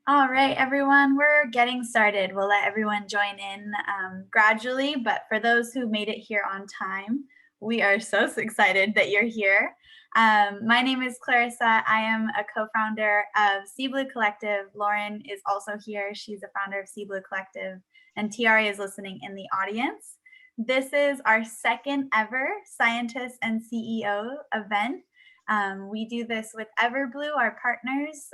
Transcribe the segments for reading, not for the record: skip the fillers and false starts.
All right, everyone, we're getting started. We'll let everyone join in gradually, but for those who made it here on time, we are so excited that you're here. My name is Clarissa. I am a co-founder of SeaBlue Collective. Lauren is also here. She's a founder of SeaBlue Collective, and Tiara is listening in the audience. This is our second ever Scientists and CEO event. We do this with Everblue, our partners,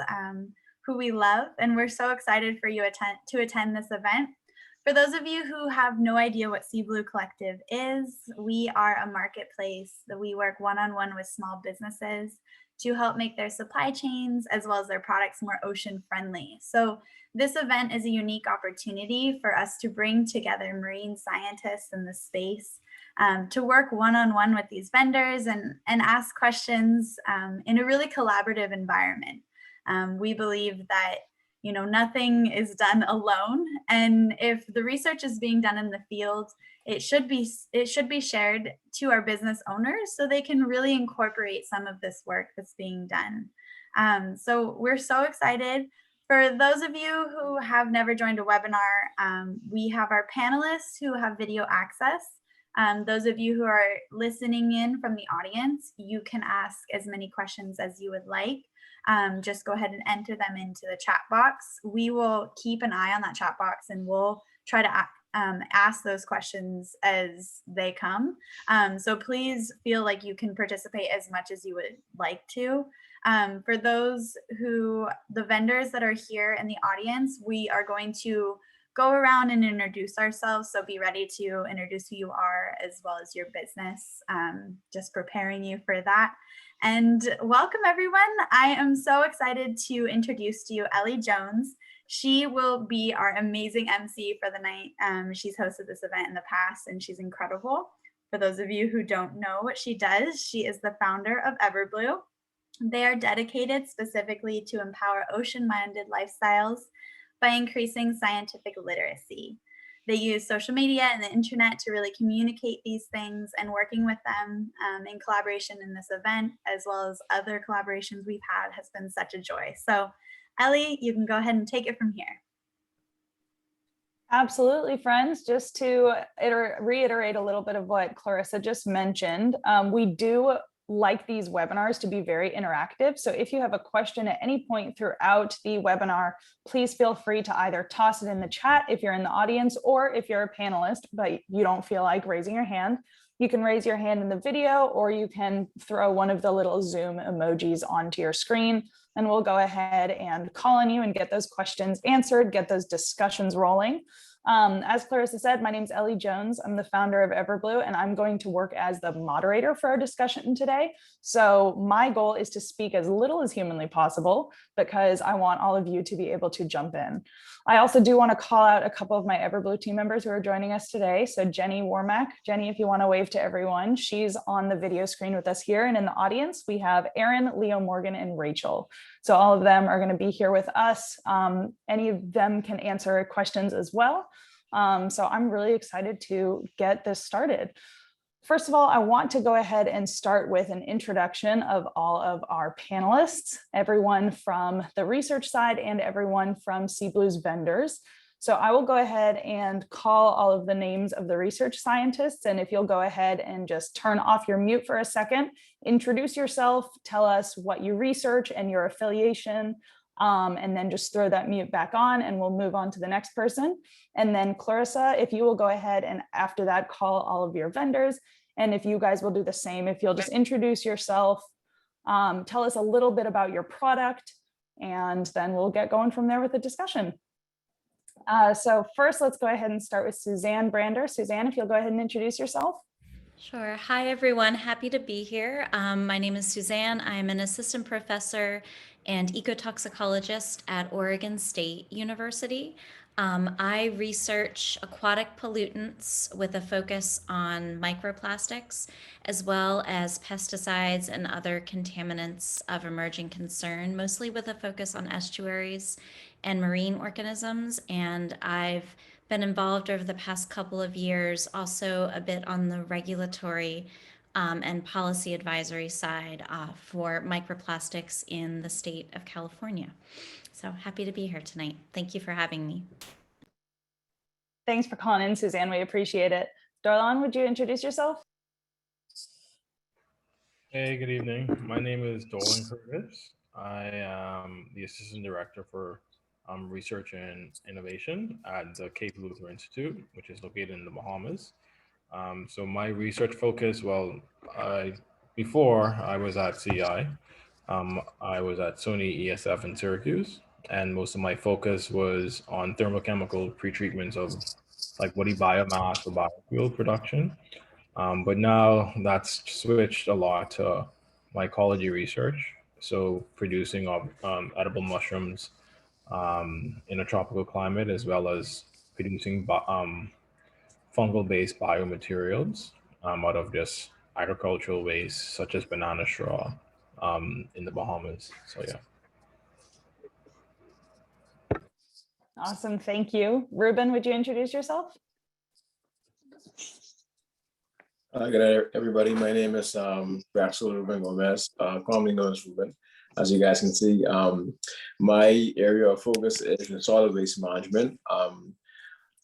who we love, and we're so excited for you to attend this event. For those of you who have no idea what SeaBlue Collective is, we are a marketplace that we work one-on-one with small businesses to help make their supply chains as well as their products more ocean friendly. So this event is a unique opportunity for us to bring together marine scientists in the space to work one-on-one with these vendors and ask questions in a really collaborative environment. We believe that nothing is done alone, and if the research is being done in the field, it should be shared to our business owners so they can really incorporate some of this work that's being done. So we're so excited. For those of you who have never joined a webinar, we have our panelists who have video access. Those of you who are listening in from the audience, you can ask as many questions as you would like. Just go ahead and enter them into the chat box. We will keep an eye on that chat box and we'll try to ask those questions as they come. So please feel like you can participate as much as you would like to. For the vendors that are here in the audience, we are going to go around and introduce ourselves. So be ready to introduce who you are as well as your business, just preparing you for that. And welcome everyone. I am so excited to introduce to you Ellie Jones. She will be our amazing MC for the night. She's hosted this event in the past and she's incredible. For those of you who don't know what she does, she is the founder of Everblue. They are dedicated specifically to empower ocean-minded lifestyles by increasing scientific literacy. They use social media and the internet to really communicate these things, and working with them in collaboration in this event, as well as other collaborations we've had, has been such a joy. So Ellie, you can go ahead and take it from here. Absolutely, friends. Just to reiterate a little bit of what Clarissa just mentioned, we do like these webinars to be very interactive. So if you have a question at any point throughout the webinar, please feel free to either toss it in the chat if you're in the audience, or if you're a panelist, but you don't feel like raising your hand, you can raise your hand in the video, or you can throw one of the little Zoom emojis onto your screen, and we'll go ahead and call on you and get those questions answered, get those discussions rolling. As Clarissa said, my name is Ellie Jones. I'm the founder of Everblue, and I'm going to work as the moderator for our discussion today. So my goal is to speak as little as humanly possible because I want all of you to be able to jump in. I also do want to call out a couple of my Everblue team members who are joining us today. So Jenny Warmack. Jenny, if you want to wave to everyone, she's on the video screen with us here. And in the audience, we have Aaron, Leo Morgan, and Rachel. So all of them are going to be here with us. Any of them can answer questions as well. So I'm really excited to get this started. First of all, I want to go ahead and start with an introduction of all of our panelists, everyone from the research side and everyone from SeaBlue's vendors. So I will go ahead and call all of the names of the research scientists. And if you'll go ahead and just turn off your mute for a second, introduce yourself, tell us what you research and your affiliation, and then just throw that mute back on and we'll move on to the next person. And then Clarissa, if you will go ahead and after that call all of your vendors. And if you guys will do the same, if you'll just introduce yourself, tell us a little bit about your product, and then we'll get going from there with the discussion. So first, let's go ahead and start with Suzanne Brander. Suzanne, if you'll go ahead and introduce yourself. Sure. Hi, everyone. Happy to be here. My name is Suzanne. I'm an assistant professor and ecotoxicologist at Oregon State University. I research aquatic pollutants with a focus on microplastics, as well as pesticides and other contaminants of emerging concern, mostly with a focus on estuaries and marine organisms. And I've been involved over the past couple of years, also a bit on the regulatory and policy advisory side for microplastics in the state of California. So happy to be here tonight. Thank you for having me. Thanks for calling in, Suzanne. We appreciate it. Darlan, would you introduce yourself? Hey, good evening. My name is Dolan Curtis. I am the Assistant Director for Research and Innovation at the Cape Eleuthera Institute, which is located in the Bahamas. So my research focus, before I was at CI, I was at Sony ESF in Syracuse, and most of my focus was on thermochemical pretreatments of like woody biomass or biofuel production. But now that's switched a lot to mycology research. So producing of edible mushrooms in a tropical climate, as well as producing fungal-based biomaterials out of just agricultural waste, such as banana straw in the Bahamas. So yeah. Awesome, thank you. Ruben, would you introduce yourself? Good night, everybody. My name is Braxel Ruben Gomez, commonly known as Ruben. As you guys can see, my area of focus is in solid waste management.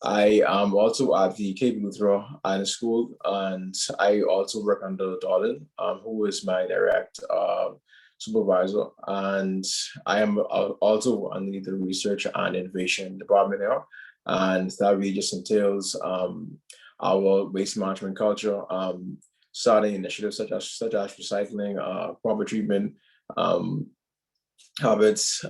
I am also at the Cape Eleuthera Island School, and I also work under Dolan, who is my direct supervisor. And I am also under the research and innovation department here. And that really just entails our waste management culture, starting initiatives such as recycling, proper treatment, habits,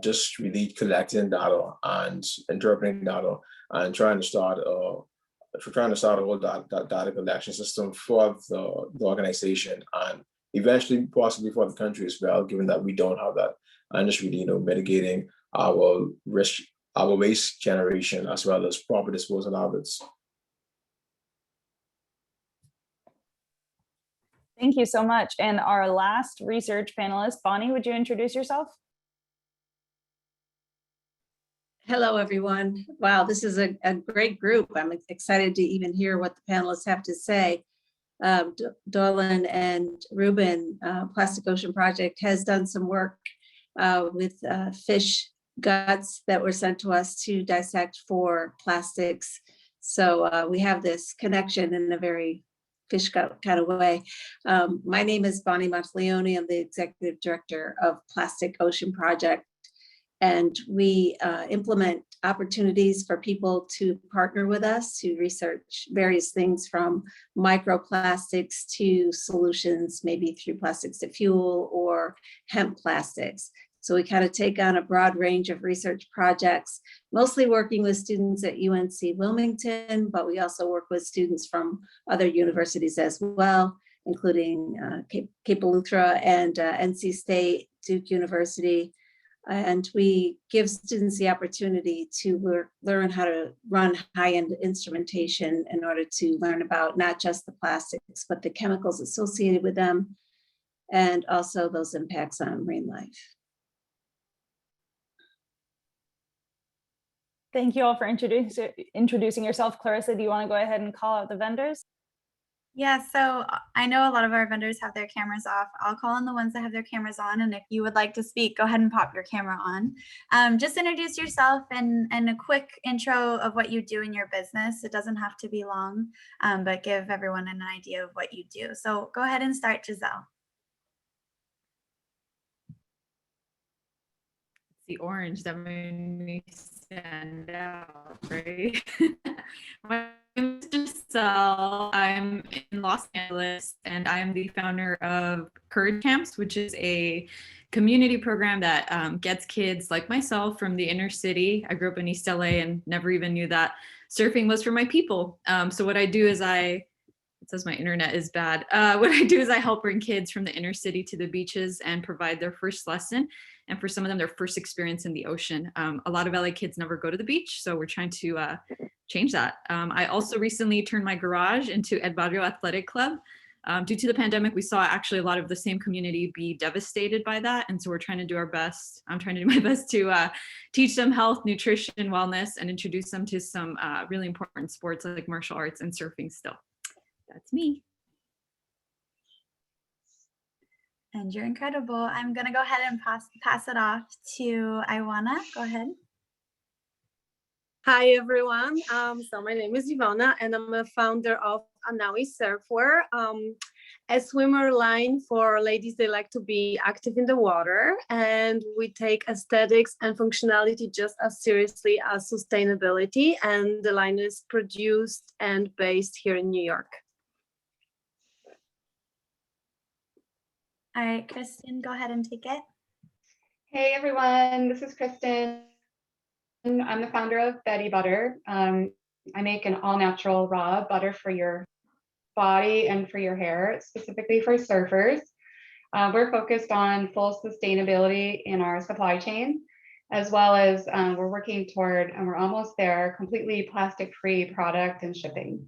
just really collecting data and interpreting data and trying to start a whole data collection system for the organization and eventually possibly for the country as well, given that we don't have that, and just really mitigating our risk, our waste generation, as well as proper disposal habits. Thank you so much. And our last research panelist, Bonnie, would you introduce yourself? Hello, everyone. Wow, this is a great group. I'm excited to even hear what the panelists have to say. Dolan and Ruben, Plastic Ocean Project, has done some work with fish guts that were sent to us to dissect for plastics. So we have this connection in a very fish gut kind of way. My name is Bonnie Monteleone. I'm the Executive Director of Plastic Ocean Project. And we implement opportunities for people to partner with us to research various things from microplastics to solutions, maybe through plastics to fuel or hemp plastics. So we kind of take on a broad range of research projects, mostly working with students at UNC Wilmington, but we also work with students from other universities as well, including Cape Eleuthera and NC State, Duke University. And we give students the opportunity to learn how to run high-end instrumentation in order to learn about not just the plastics, but the chemicals associated with them, and also those impacts on marine life. Thank you all for introducing yourself. Clarissa, do you want to go ahead and call out the vendors? Yeah, so I know a lot of our vendors have their cameras off. I'll call on the ones that have their cameras on, and if you would like to speak, go ahead and pop your camera on. Just introduce yourself and a quick intro of what you do in your business. It doesn't have to be long, but give everyone an idea of what you do. So go ahead and start, Giselle. The orange that made me stand out, right? My name is Giselle. I'm in Los Angeles, and I am the founder of Courage Camps, which is a community program that gets kids like myself from the inner city. I grew up in East LA and never even knew that surfing was for my people. So what I do is it says my internet is bad. What I do is I help bring kids from the inner city to the beaches and provide their first lesson. And for some of them, their first experience in the ocean. A lot of LA kids never go to the beach, so we're trying to change that. I also recently turned my garage into Ed Barrio Athletic Club. Due to the pandemic, we saw actually a lot of the same community be devastated by that. And so we're trying to do our best. I'm trying to do my best to teach them health, nutrition, wellness, and introduce them to some really important sports like martial arts and surfing still. That's me. And you're incredible. I'm going to go ahead and pass it off to Iwana. Go ahead. Hi, everyone. So my name is Ivana, and I'm a founder of Anawi Surfwear, a swimmer line for ladies that like to be active in the water. And we take aesthetics and functionality just as seriously as sustainability. And the line is produced and based here in New York. All right, Kristen, go ahead and take it. Hey everyone, this is Kristen. I'm the founder of Betty Butter. I make an all-natural raw butter for your body and for your hair, specifically for surfers. We're focused on full sustainability in our supply chain, as well as we're working toward, and we're almost there, completely plastic-free product and shipping.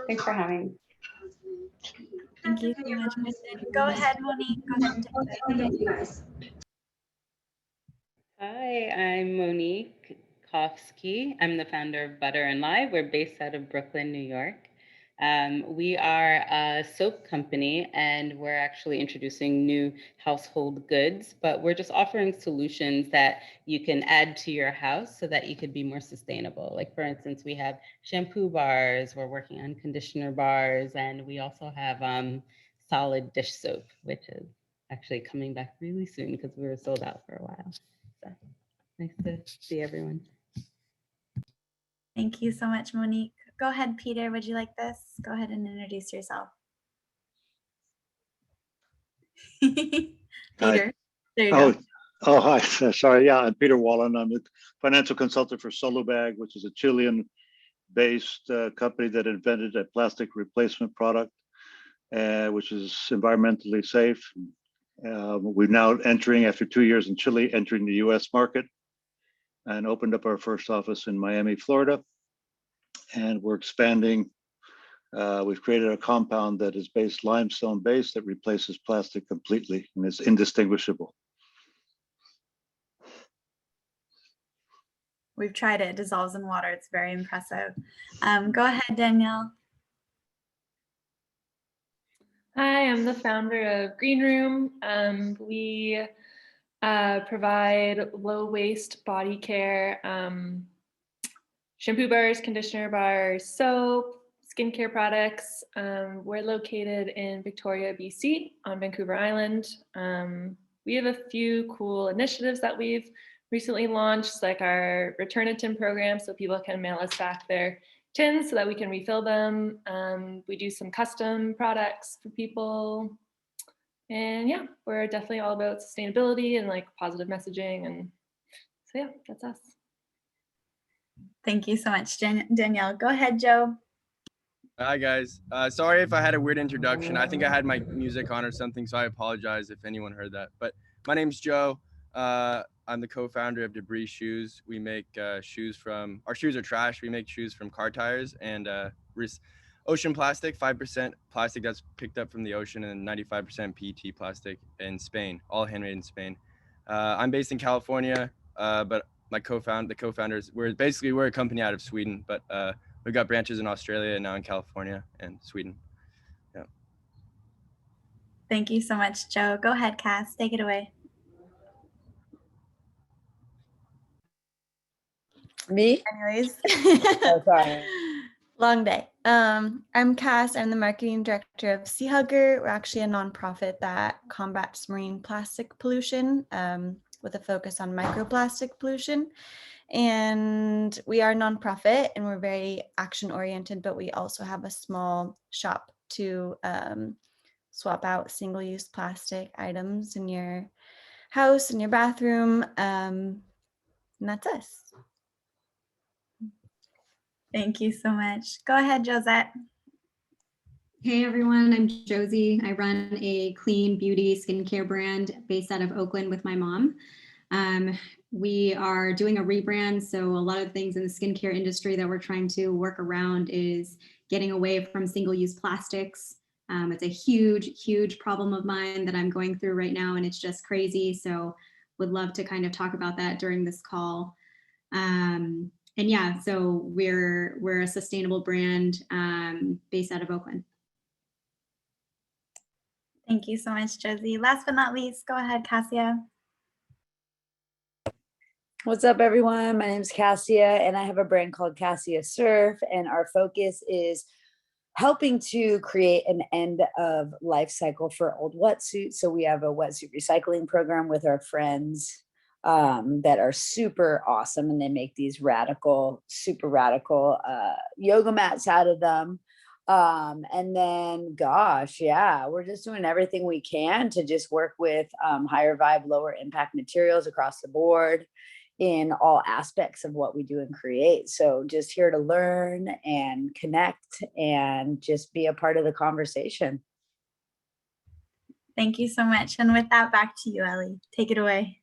Thanks for having me. Thank you so much, Kristen. Go ahead, Monique. Go ahead and take it. Hi, I'm Monique Kofsky. I'm the founder of Butter and Live. We're based out of Brooklyn, New York. We are a soap company, and we're actually introducing new household goods, but we're just offering solutions that you can add to your house so that you could be more sustainable. Like, for instance, we have shampoo bars, we're working on conditioner bars, and we also have solid dish soap, which is actually coming back really soon because we were sold out for a while. So nice to see everyone. Thank you so much, Monique. Go ahead, Peter. Would you like this? Go ahead and introduce yourself. Peter, there you go. Oh, hi. Sorry. Yeah, I'm Peter Wallen. I'm a financial consultant for Solubag, which is a Chilean-based company that invented a plastic replacement product, which is environmentally safe. We're now entering, after 2 years in Chile, entering the US market and opened up our first office in Miami, Florida. And we're expanding. We've created a compound that is limestone based that replaces plastic completely and is indistinguishable. We've tried it. It dissolves in water. It's very impressive. Go ahead, Danielle. Hi, I'm the founder of Green Room. We provide low waste body care, shampoo bars, conditioner bars, soap, skincare products. We're located in Victoria, BC on Vancouver Island. We have a few cool initiatives that we've recently launched, like our Return a Tin program, so people can mail us back their tins so that we can refill them. We do some custom products for people. And yeah, we're definitely all about sustainability and like positive messaging. And so yeah, that's us. Thank you so much, Danielle. Go ahead, Joe. Hi guys. Sorry if I had a weird introduction. I think I had my music on or something, so I apologize if anyone heard that. But my name's Joe. I'm the co-founder of Debris Shoes. We make shoes from, our shoes are trash. We make shoes from car tires and ocean plastic, 5% plastic that's picked up from the ocean, and 95% PET plastic in Spain, all handmade in Spain. I'm based in California, but the co-founders, we're a company out of Sweden, but we've got branches in Australia and now in California and Sweden. Yeah. Thank you so much, Joe. Go ahead, Cass, take it away. Me? Anyways. Oh, sorry. Long day. I'm Cass. I'm the marketing director of Sea Hugger. We're actually a nonprofit that combats marine plastic pollution with a focus on microplastic pollution. And we are a nonprofit and we're very action oriented, but we also have a small shop to swap out single-use plastic items in your house, in your bathroom. And that's us. Thank you so much. Go ahead, Josette. Hey everyone, I'm Josie. I run a clean beauty skincare brand based out of Oakland with my mom. We are doing a rebrand, so a lot of things in the skincare industry that we're trying to work around is getting away from single-use plastics. It's a huge, huge problem of mine that I'm going through right now, and it's just crazy. So would love to kind of talk about that during this call. And yeah, so we're a sustainable brand based out of Oakland. Thank you so much, Josie. Last but not least, go ahead, Cassia. What's up, everyone? My name is Cassia, and I have a brand called Cassia Surf, and our focus is helping to create an end of life cycle for old wetsuits. So we have a wetsuit recycling program with our friends that are super awesome, and they make these radical, super radical yoga mats out of them. And then, gosh, yeah, we're just doing everything we can to just work with higher vibe, lower impact materials across the board in all aspects of what we do and create. So just here to learn and connect and just be a part of the conversation. Thank you so much. And with that, back to you, Ellie. Take it away.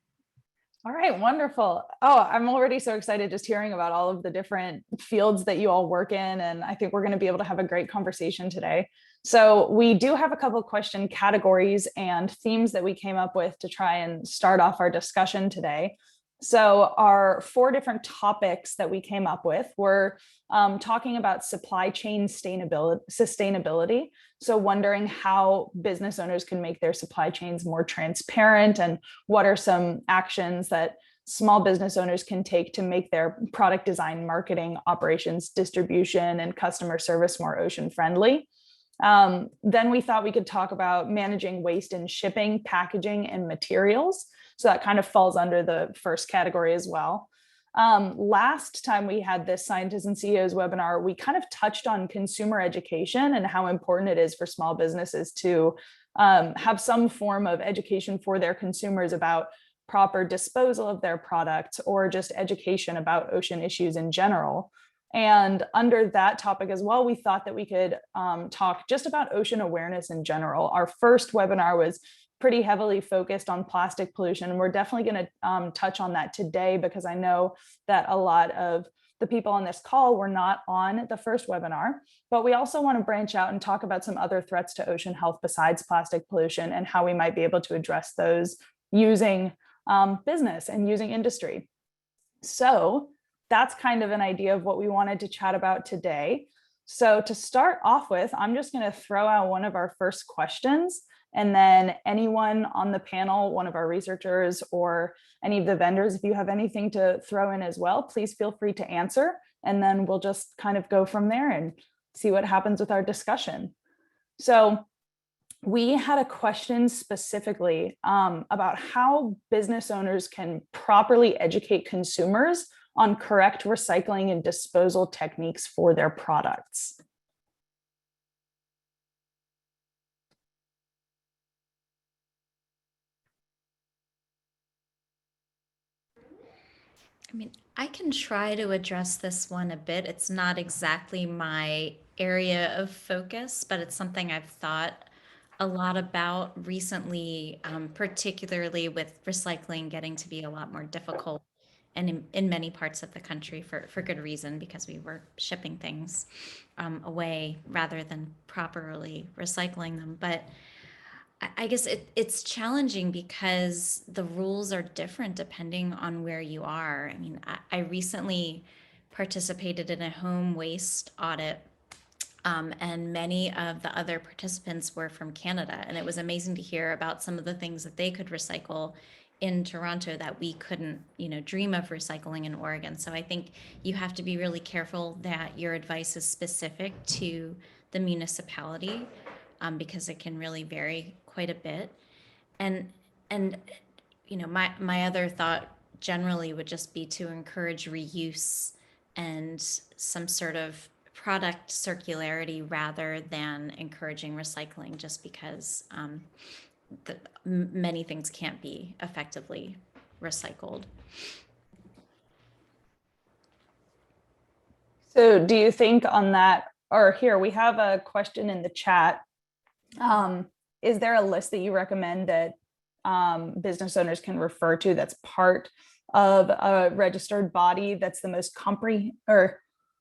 All right, wonderful. Oh, I'm already so excited just hearing about all of the different fields that you all work in. And I think we're going to be able to have a great conversation today. So we do have a couple of question categories and themes that we came up with to try and start off our discussion today. So our 4 different topics that we came up with were talking about supply chain sustainability. So wondering how business owners can make their supply chains more transparent, and what are some actions that small business owners can take to make their product design, marketing, operations, distribution, and customer service more ocean friendly. Then we thought we could talk about managing waste in shipping, packaging, and materials. So that kind of falls under the first category as well. Last time we had this Scientists and CEOs webinar, we kind of touched on consumer education and how important it is for small businesses to have some form of education for their consumers about proper disposal of their products, or just education about ocean issues in general. And under that topic as well, we thought that we could talk just about ocean awareness in general. Our first webinar was pretty heavily focused on plastic pollution, and we're definitely going to touch on that today, because I know that a lot of the people on this call were not on the first webinar. But we also want to branch out and talk about some other threats to ocean health besides plastic pollution, and how we might be able to address those using business and using industry. So that's kind of an idea of what we wanted to chat about today. So to start off with, I'm just going to throw out one of our first questions, and then anyone on the panel, one of our researchers or any of the vendors, if you have anything to throw in as well, please feel free to answer. And then we'll just kind of go from there and see what happens with our discussion. So we had a question specifically about how business owners can properly educate consumers on correct recycling and disposal techniques for their products. I mean, I can try to address this one a bit. It's not exactly my area of focus, but it's something I've thought a lot about recently, particularly with recycling getting to be a lot more difficult, and in many parts of the country for good reason, because we were shipping things away rather than properly recycling them. But I guess it's challenging because the rules are different depending on where you are. I mean, I recently participated in a home waste audit, and many of the other participants were from Canada. And it was amazing to hear about some of the things that they could recycle in Toronto that we couldn't, dream of recycling in Oregon. So I think you have to be really careful that your advice is specific to the municipality, because it can really vary quite a bit. And my other thought generally would just be to encourage reuse and some sort of product circularity rather than encouraging recycling, just because many things can't be effectively recycled. So do you think on that, or here we have a question in the chat. Is there a list that you recommend that business owners can refer to that's part of a registered body that's the most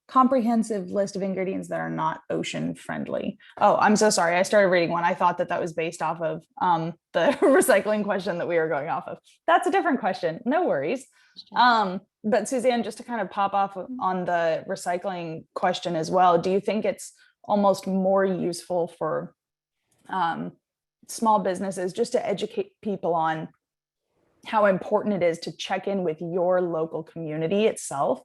comprehensive list of ingredients that are not ocean friendly? Oh, I'm so sorry. I started reading one. I thought that was based off of the recycling question that we were going off of. That's a different question. No worries. But Suzanne, just to kind of pop off on the recycling question as well, do you think it's almost more useful for small businesses, just to educate people on how important it is to check in with your local community itself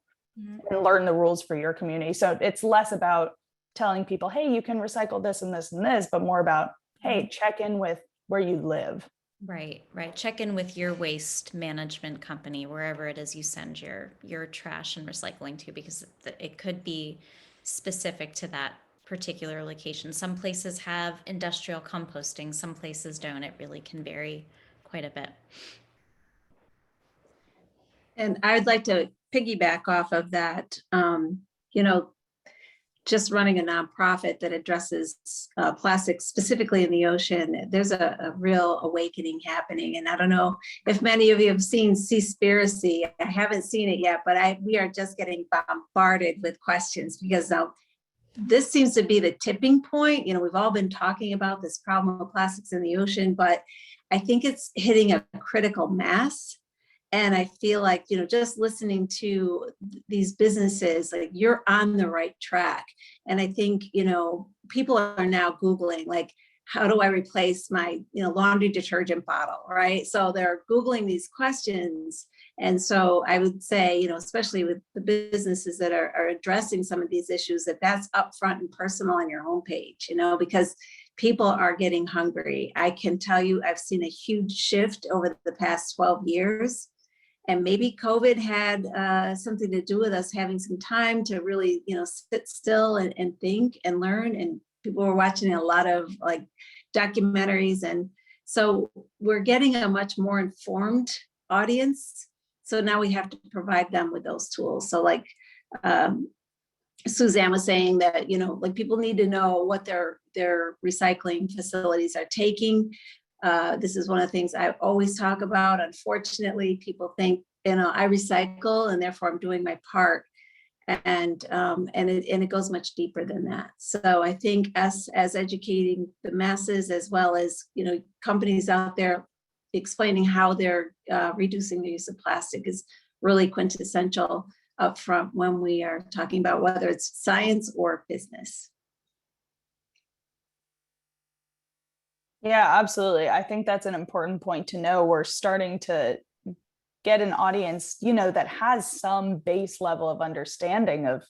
and learn the rules for your community. So it's less about telling people, hey, you can recycle this and this and this, but more about, hey, check in with where you live. Right, right. Check in with your waste management company, wherever it is you send your trash and recycling to, because it could be specific to that particular location. Some places have industrial composting, some places don't. It really can vary quite a bit. And I'd like to piggyback off of that. You know, just running a nonprofit that addresses plastics specifically in the ocean, there's a real awakening happening. And I don't know if many of you have seen Seaspiracy. I haven't seen it yet, but we are just getting bombarded with questions because this seems to be the tipping point. You know, we've all been talking about this problem of plastics in the ocean, but I think it's hitting a critical mass. And I feel like, you know, just listening to these businesses, like, you're on the right track. And I think, you know, people are now Googling, like, how do I replace my, you know, laundry detergent bottle, right? So they're Googling these questions. And so I would say, you know, especially with the businesses that are addressing some of these issues, that's upfront and personal on your homepage, you know, because people are getting hungry. I can tell you, I've seen a huge shift over the past 12 years. And maybe COVID had something to do with us having some time to really, you know, sit still and think and learn. And people were watching a lot of like documentaries. And so we're getting a much more informed audience. So now we have to provide them with those tools. So like Suzanne was saying that, you know, like, people need to know what their recycling facilities are taking. This is one of the things I always talk about. Unfortunately, people think, you know, I recycle and therefore I'm doing my part. And it goes much deeper than that. So I think us as educating the masses, as well as, you know, companies out there explaining how they're reducing the use of plastic, is really quintessential up front when we are talking about whether it's science or business. Yeah, absolutely. I think that's an important point to know. We're starting to get an audience, you know, that has some base level of understanding of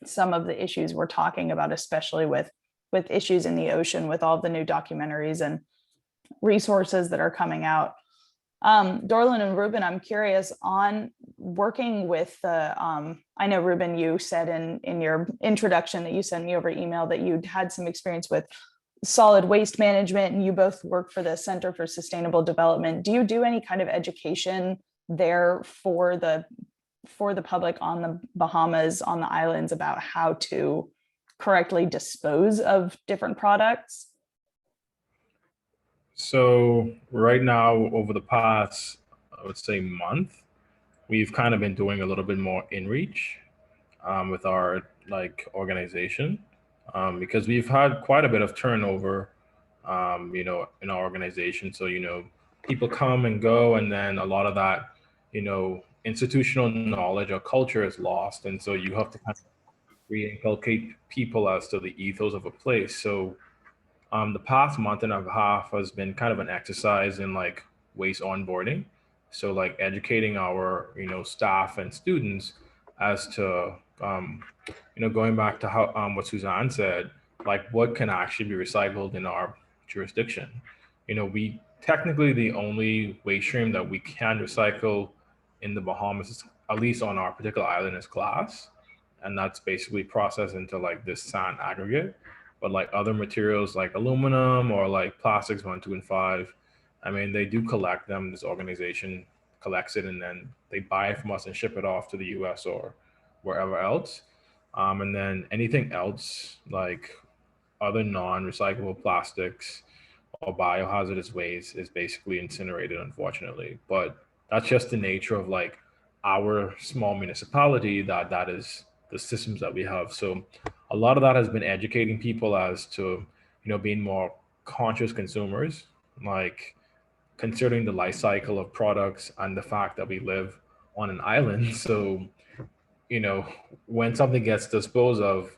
some of the issues we're talking about, especially with issues in the ocean, with all the new documentaries and resources that are coming out. Dorlin and Ruben, I'm curious on working with the, I know Ruben, you said in your introduction that you sent me over email that you'd had some experience with solid waste management, and you both work for the Center for Sustainable Development. Do you do any kind of education there for the public on the Bahamas, on the islands, about how to correctly dispose of different products? So right now, over the past, I would say, month, we've kind of been doing a little bit more in-reach with our organization, because we've had quite a bit of turnover, you know, in our organization. So, you know, people come and go, and then a lot of that, you know, institutional knowledge or culture is lost. And so you have to kind of re-inculcate people as to the ethos of a place. So the past month and a half has been kind of an exercise in like waste onboarding. So like educating our, you know, staff and students as to, you know, going back to how what Suzanne said, like what can actually be recycled in our jurisdiction. You know, we technically the only waste stream that we can recycle in the Bahamas, at least on our particular island, is glass, and that's basically processed into like this sand aggregate. But like other materials like aluminum or like plastics 1, 2, and 5, I mean, they do collect them. This organization collects it, and then they buy it from us and ship it off to the US or wherever else. And then anything else, like other non-recyclable plastics or biohazardous waste, is basically incinerated, unfortunately. But that's just the nature of like our small municipality, that is the systems that we have. So a lot of that has been educating people as to, you know, being more conscious consumers, like considering the life cycle of products and the fact that we live on an island. So, you know, when something gets disposed of,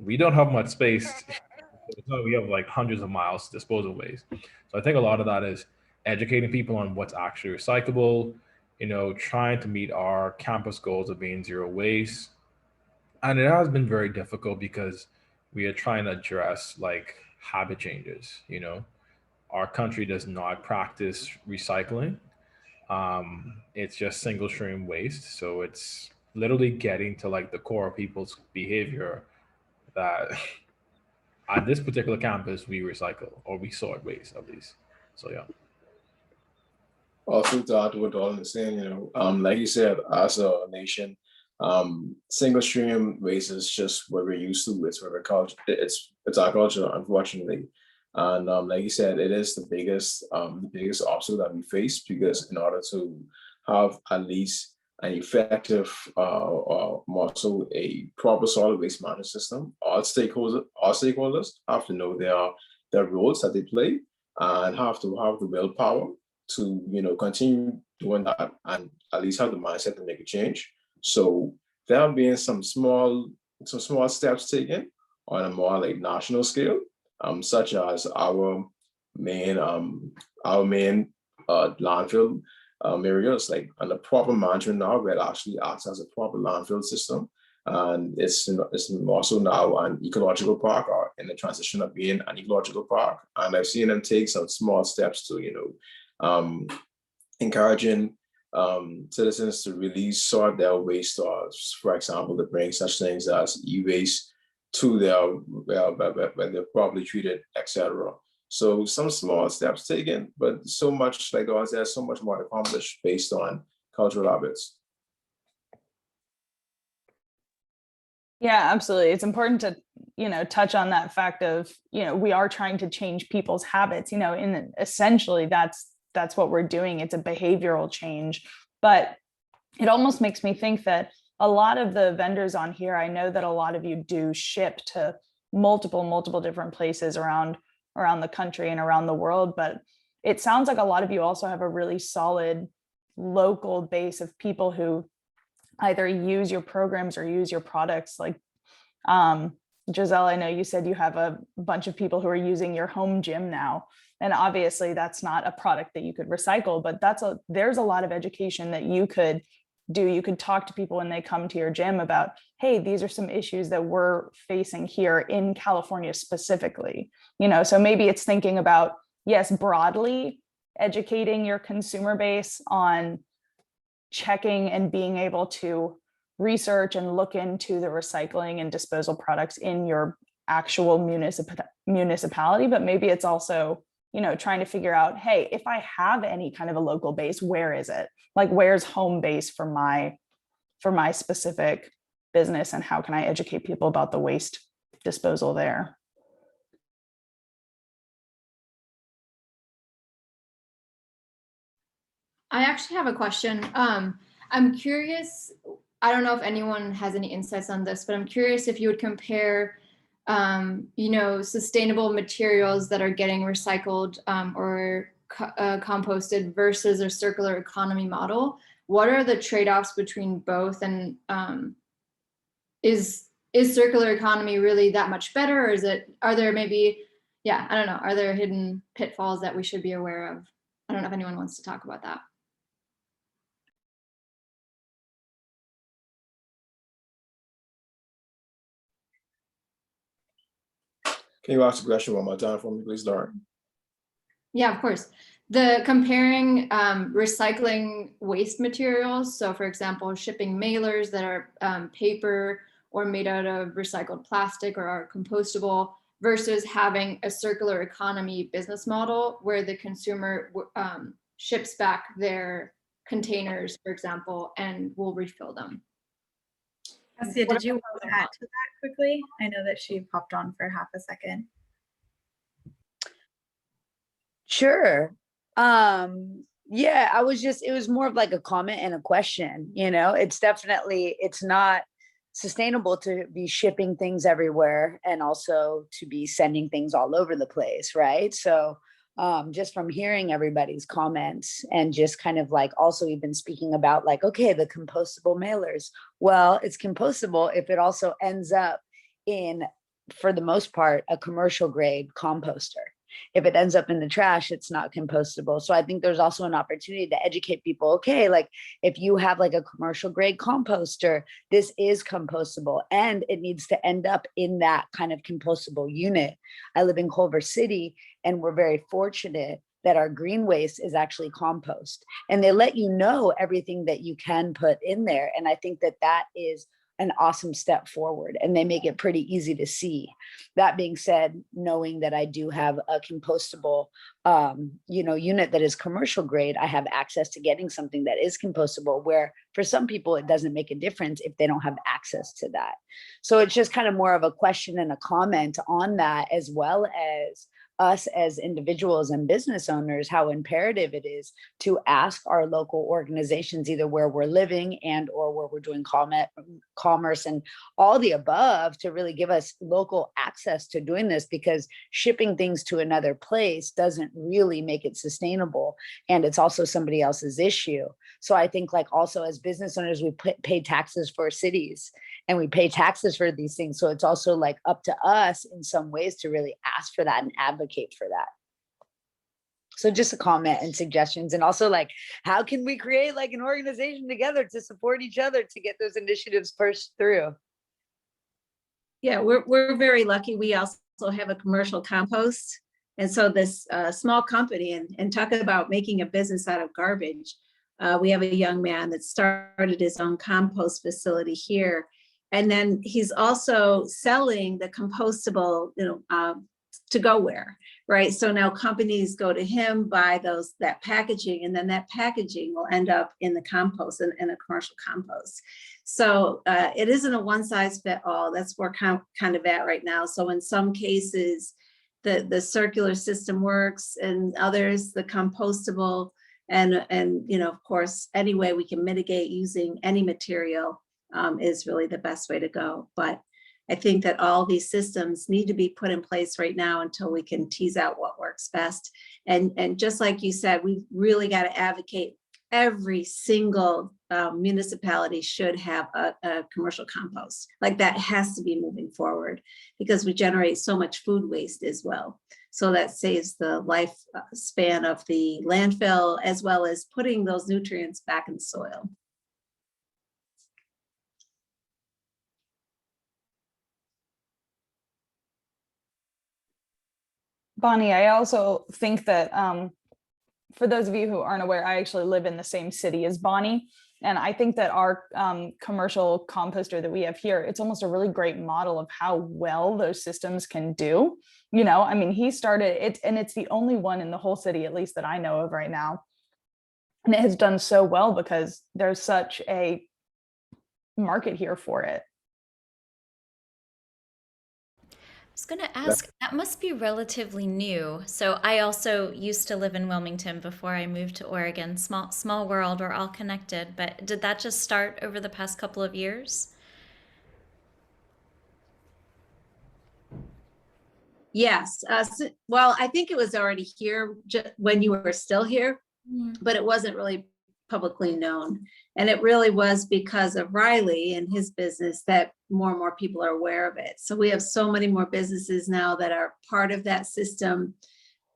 we don't have much space So we have like hundreds of miles to dispose of waste. So I think a lot of that is educating people on what's actually recyclable, trying to meet our campus goals of being zero waste. And it has been very difficult because we are trying to address like habit changes. Our country does not practice recycling. It's just single stream waste. So it's literally getting to like the core of people's behavior that at this particular campus we recycle or we sort waste at least. So yeah. Also to add to what Dalton is saying, like you said, as a nation, single stream waste is just what we're used to. It's what we're culture. It's our culture, unfortunately. And like you said, it is the biggest obstacle that we face, because in order to have at least an effective or more so a proper solid waste management system, all stakeholders have to know their roles that they play and have to have the willpower to continue doing that and at least have the mindset to make a change. So there have been some small steps taken on a more like national scale, such as our main landfill areas, like under proper management now, where it actually acts as a proper landfill system. And it's also now an ecological park, or in the transition of being an ecological park. And I've seen them take some small steps to, encouraging citizens to really sort their waste, or for example, to bring such things as e-waste to where they're properly treated, etc. So some small steps taken, but so much, like I said, so much more to accomplish based on cultural habits. Yeah, absolutely. It's important to, touch on that fact of, we are trying to change people's habits, and essentially that's what we're doing. It's a behavioral change. But it almost makes me think that a lot of the vendors on here, I know that a lot of you do ship to multiple different places around the country and around the world. But it sounds like a lot of you also have a really solid local base of people who either use your programs or use your products. Like Giselle, I know you said you have a bunch of people who are using your home gym now. And obviously that's not a product that you could recycle, but there's a lot of education that you could do. You could talk to people when they come to your gym about, hey, these are some issues that we're facing here in California specifically. So maybe it's thinking about, yes, broadly educating your consumer base on checking and being able to research and look into the recycling and disposal products in your actual municipality, but maybe it's also, trying to figure out, hey, if I have any kind of a local base, where is it? Like, where's home base for my specific business, and how can I educate people about the waste disposal there? I actually have a question. I'm curious, I don't know if anyone has any insights on this, but I'm curious if you would compare, sustainable materials that are getting recycled or composted versus a circular economy model. What are the trade-offs between both? And is circular economy really that much better, or are there are there hidden pitfalls that we should be aware of? I don't know if anyone wants to talk about that. Can you ask the question one more time for me, please, Lauren? Yeah, of course. The comparing recycling waste materials. So for example, shipping mailers that are paper or made out of recycled plastic or are compostable versus having a circular economy business model where the consumer ships back their containers, for example, and will refill them. Cassia, did you want to add to that quickly? I know that she popped on for half a second. Sure. Yeah, it was more of like a comment and a question. It's not sustainable to be shipping things everywhere and also to be sending things all over the place, right? So just from hearing everybody's comments and just kind of like also we've been speaking about like, okay, the compostable mailers. Well, it's compostable if it also ends up in for the most part, a commercial grade composter. If it ends up in the trash, it's not compostable. So I think there's also an opportunity to educate people. Okay, like if you have like a commercial grade composter, this is compostable and it needs to end up in that kind of compostable unit. I live in Culver City and we're very fortunate that our green waste is actually compost, and they let you know everything that you can put in there. And I think that that is an awesome step forward, and they make it pretty easy to see. That being said, knowing that I do have a compostable unit that is commercial grade, I have access to getting something that is compostable, where for some people it doesn't make a difference if they don't have access to that. So it's just kind of more of a question and a comment on that, as well as us as individuals and business owners, how imperative it is to ask our local organizations, either where we're living and or where we're doing commerce and all the above, to really give us local access to doing this, because shipping things to another place doesn't really make it sustainable, and it's also somebody else's issue. So I think, like, also as business owners, we pay taxes for cities and we pay taxes for these things. So it's also like up to us in some ways to really ask for that and advocate for that. So just a comment and suggestions, and also like, how can we create like an organization together to support each other to get those initiatives pushed through? Yeah, we're very lucky. We also have a commercial compost. And so this small company, and talk about making a business out of garbage. We have a young man that started his own compost facility here. And then he's also selling the compostable, to-go-ware, right? So now companies go to him, buy that packaging, and then that packaging will end up in the compost, in a commercial compost. So it isn't a one-size-fits-all. That's where we're kind of at right now. So in some cases, the circular system works, and others, the compostable, and of course, any way we can mitigate using any material is really the best way to go. But I think that all these systems need to be put in place right now until we can tease out what works best. And just like you said, we really got to advocate. Every single municipality should have a commercial compost. Like, that has to be moving forward, because we generate so much food waste as well. So that saves the lifespan of the landfill, as well as putting those nutrients back in the soil. Bonnie, I also think that for those of you who aren't aware, I actually live in the same city as Bonnie. And I think that our commercial composter that we have here, it's almost a really great model of how well those systems can do. I mean, he started it, and it's the only one in the whole city, at least that I know of right now. And it has done so well because there's such a market here for it. I was going to ask, that must be relatively new. So I also used to live in Wilmington before I moved to Oregon. Small world, we're all connected. But did that just start over the past couple of years? Yes. Well, I think it was already here when you were still here, but it wasn't really publicly known. And it really was because of Riley and his business that more and more people are aware of it. So we have so many more businesses now that are part of that system.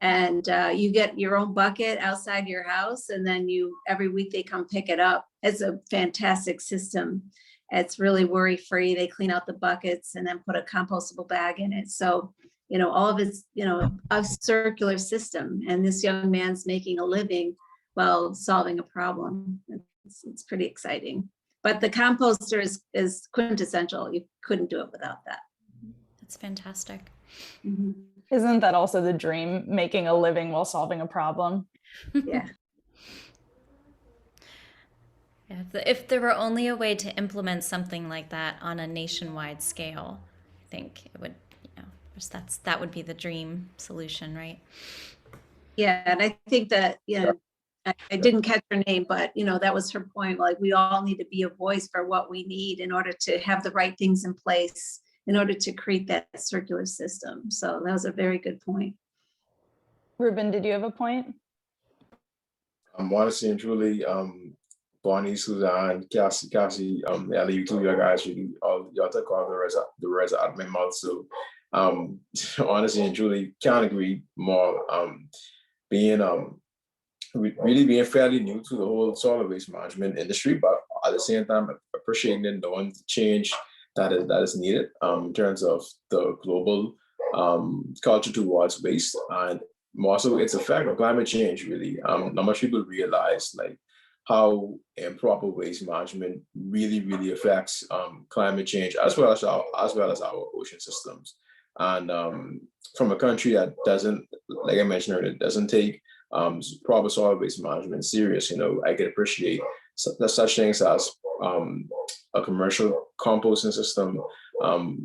And you get your own bucket outside your house, and then every week they come pick it up. It's a fantastic system. It's really worry-free. They clean out the buckets and then put a compostable bag in it. So, all of it's, a circular system. And this young man's making a living while solving a problem. It's pretty exciting. But the composter is quintessential. You couldn't do it without that. That's fantastic. Mm-hmm. Isn't that also the dream, making a living while solving a problem? Yeah. Yeah, if there were only a way to implement something like that on a nationwide scale, I think it would, that would be the dream solution, right? Yeah, and I think that, I didn't catch her name, but that was her point. Like, we all need to be a voice for what we need in order to have the right things in place in order to create that circular system. So that was a very good point. Ruben, did you have a point? Honestly and truly, Bonnie, Suzanne, Cassie, I leave to you guys. Y'all take all the rest out of my mouth. So honestly and truly can't agree more. Being really being fairly new to the whole solid waste management industry, but at the same time appreciating and knowing the change that is needed in terms of the global culture towards waste and more so its effect on climate change. Really, not much people realize like how improper waste management really affects climate change as well as our ocean systems. And from a country that doesn't, like I mentioned earlier, doesn't take proper solid waste management serious, I can appreciate such things as a commercial composting system,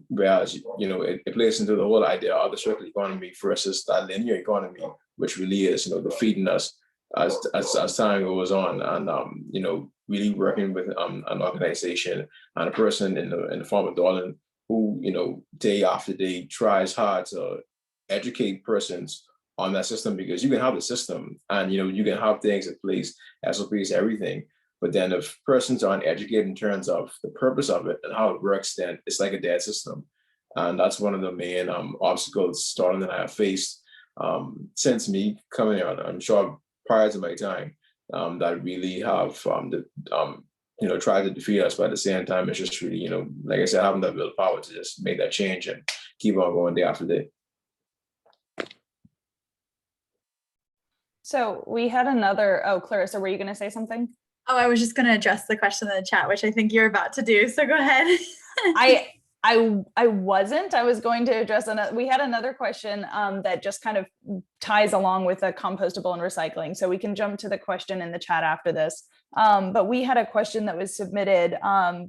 whereas it plays into the whole idea of the circular economy versus that linear economy, which really is the feeding us as time goes on, and really working with an organization and a person in the form of Darlin, who day after day tries hard to educate persons on that system, because you can have the system and you can have things in place, SOPs, everything. But then if persons aren't educated in terms of the purpose of it and how it works, then it's like a dead system. And that's one of the main obstacles Starling and I have faced since me coming out. I'm sure prior to my time that really have tried to defeat us. But at the same time, it's just really, like I said, having that willpower to just make that change and keep on going day after day. So we had another, oh, Clarissa, were you going to say something? Oh, I was just going to address the question in the chat, which I think you're about to do. So go ahead. I wasn't. I was going to address another. We had another question that just kind of ties along with the compostable and recycling. So we can jump to the question in the chat after this. But we had a question that was submitted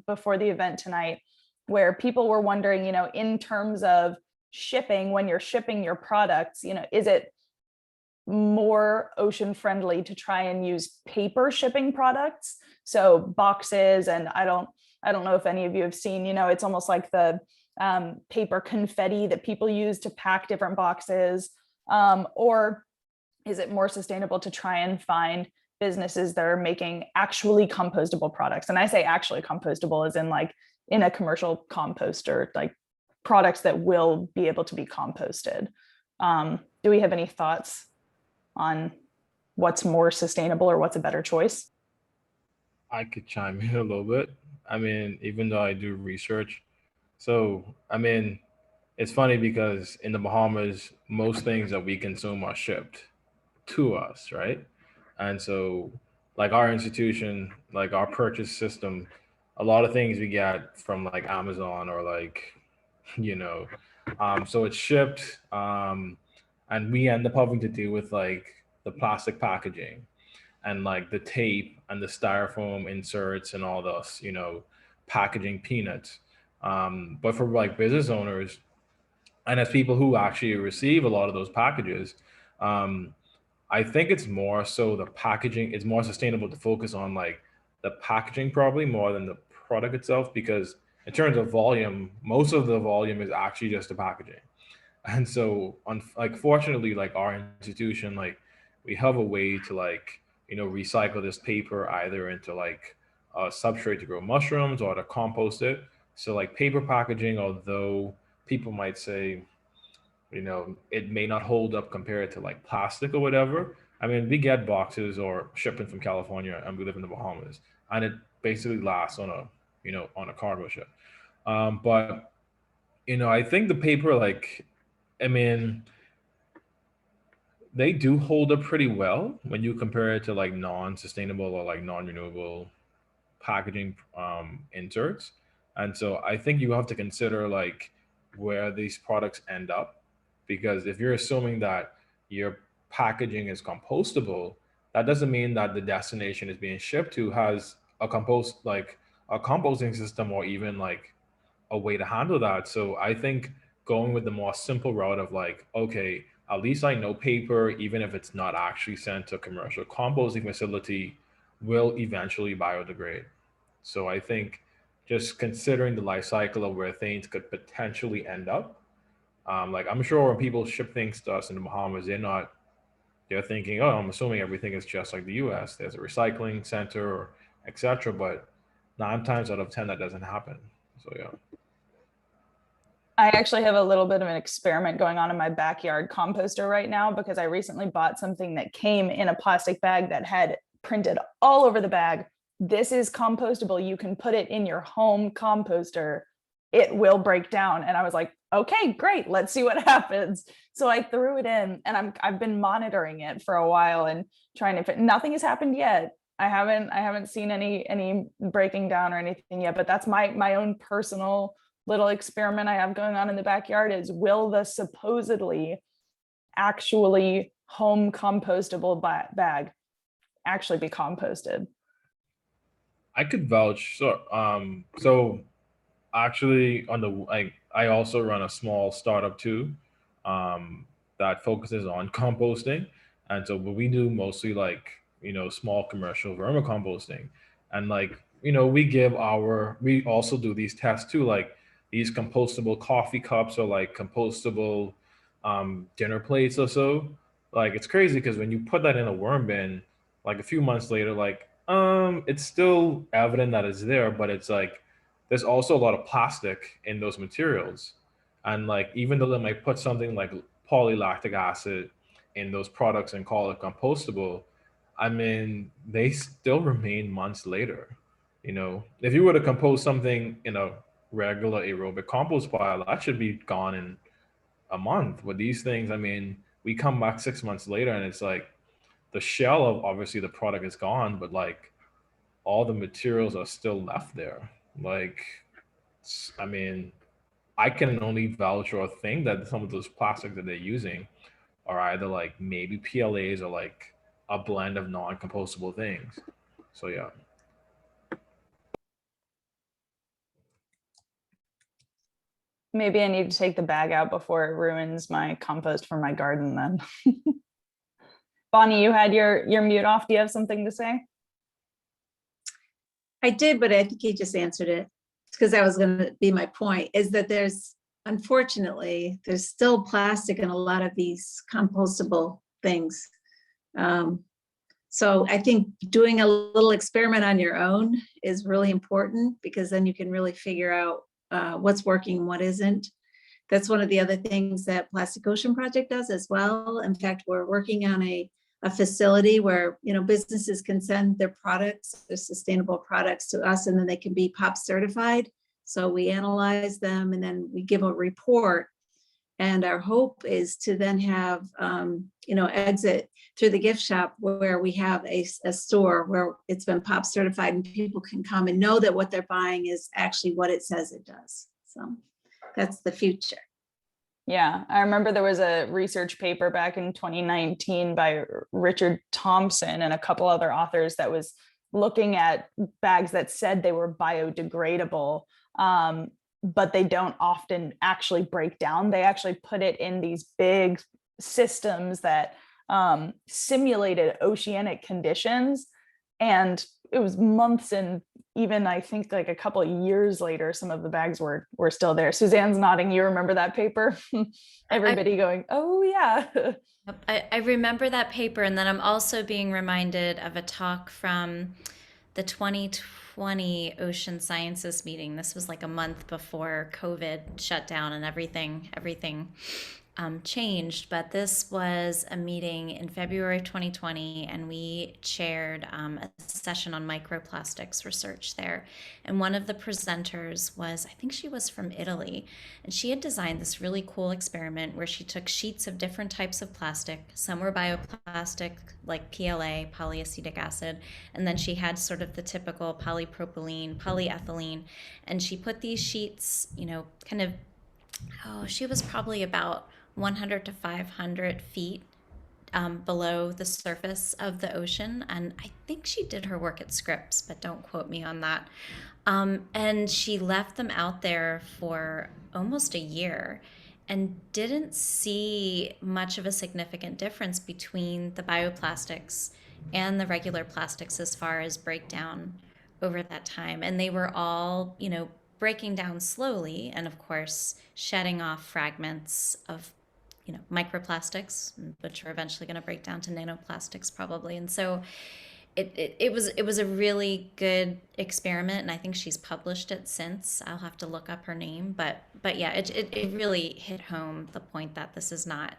before the event tonight, where people were wondering, in terms of shipping, when you're shipping your products, is it more ocean friendly to try and use paper shipping products? So boxes, and I don't know if any of you have seen, it's almost like the paper confetti that people use to pack different boxes. Or is it more sustainable to try and find businesses that are making actually compostable products? And I say actually compostable as in like in a commercial composter, like products that will be able to be composted. Do we have any thoughts on what's more sustainable or what's a better choice? I could chime in a little bit. I mean, even though I do research, so I mean, it's funny because in the Bahamas, most things that we consume are shipped to us, right? And so, like our institution, like our purchase system, a lot of things we get from like Amazon or like, so it's shipped, and we end up having to deal with like the plastic packaging and like the tape and the styrofoam inserts and all those, packaging peanuts. But for like business owners and as people who actually receive a lot of those packages, um, I think it's more so the packaging, it's more sustainable to focus on like the packaging probably more than the product itself, because in terms of volume, most of the volume is actually just the packaging. And so on, like fortunately, like our institution, like we have a way to like recycle this paper either into like a substrate to grow mushrooms or to compost it. So like paper packaging, although people might say it may not hold up compared to like plastic or whatever. I mean, we get boxes or shipping from California and we live in the Bahamas, and it basically lasts on a cargo ship. But I think the paper, like, I mean, they do hold up pretty well when you compare it to like non-sustainable or like non-renewable packaging inserts. And so I think you have to consider like where these products end up, because if you're assuming that your packaging is compostable, that doesn't mean that the destination is being shipped to has a composting system or even like a way to handle that. So I think going with the more simple route of like, okay, at least I know paper, even if it's not actually sent to a commercial composting facility, will eventually biodegrade. So I think just considering the life cycle of where things could potentially end up, like I'm sure when people ship things to us in the Bahamas, they're thinking, oh, I'm assuming everything is just like the US. There's a recycling center or etc. But 9 times out of 10, that doesn't happen. So yeah. I actually have a little bit of an experiment going on in my backyard composter right now because I recently bought something that came in a plastic bag that had printed all over the bag. This is compostable. You can put it in your home composter. It will break down. And I was like, okay, great. Let's see what happens. So I threw it in and I've been monitoring it for a while and trying to fit. Nothing has happened yet. I haven't seen any breaking down or anything yet, but that's my own personal little experiment I have going on in the backyard is will the supposedly actually home compostable bag actually be composted? I could vouch. So actually on the I also run a small startup too, that focuses on composting. And so what we do mostly like, small commercial vermicomposting. And like, we also do these tests too, like these compostable coffee cups or like compostable dinner plates or so. Like it's crazy because when you put that in a worm bin, like a few months later, like it's still evident that it's there, but it's like there's also a lot of plastic in those materials. And like even though they might put something like polylactic acid in those products and call it compostable, I mean they still remain months later. If you were to compose something in a regular aerobic compost pile, that should be gone in a month. With these things, I mean, we come back 6 months later and it's like the shell of obviously the product is gone, but like all the materials are still left there. Like, I mean, I can only vouch or think that some of those plastics that they're using are either like maybe PLAs or like a blend of non-compostable things. So yeah. Maybe I need to take the bag out before it ruins my compost for my garden then. Bonnie, you had your mute off. Do you have something to say? I did, but I think he just answered it because that was going to be my point, is that unfortunately, there's still plastic in a lot of these compostable things. So I think doing a little experiment on your own is really important because then you can really figure out what's working and what isn't. That's one of the other things that Plastic Ocean Project does as well. In fact, we're working on a facility where businesses can send their products, their sustainable products to us, and then they can be POP certified. So we analyze them and then we give a report. And our hope is to then have exit through the gift shop where we have a store where it's been POP certified and people can come and know that what they're buying is actually what it says it does. So that's the future. Yeah, I remember there was a research paper back in 2019 by Richard Thompson and a couple other authors that was looking at bags that said they were biodegradable, but they don't often actually break down. They actually put it in these big systems that simulated oceanic conditions. And it was months and even I think like a couple of years later, some of the bags were still there. Suzanne's nodding. You remember that paper? Everybody going, oh yeah. I remember that paper. And then I'm also being reminded of a talk from the 2020 Ocean Sciences meeting. This was like a month before COVID shut down and everything changed, but this was a meeting in February of 2020, and we chaired a session on microplastics research there. And one of the presenters was, I think she was from Italy, and she had designed this really cool experiment where she took sheets of different types of plastic. Some were bioplastic, like PLA, polyacetic acid, and then she had sort of the typical polypropylene, polyethylene, and she put these sheets, she was probably about 100 to 500 feet below the surface of the ocean. And I think she did her work at Scripps, but don't quote me on that. And she left them out there for almost a year and didn't see much of a significant difference between the bioplastics and the regular plastics as far as breakdown over that time. And they were all, breaking down slowly and of course shedding off fragments of microplastics, which are eventually going to break down to nanoplastics probably. And so it was a really good experiment, and I think she's published it since. I'll have to look up her name, but yeah, it really hit home the point that this is not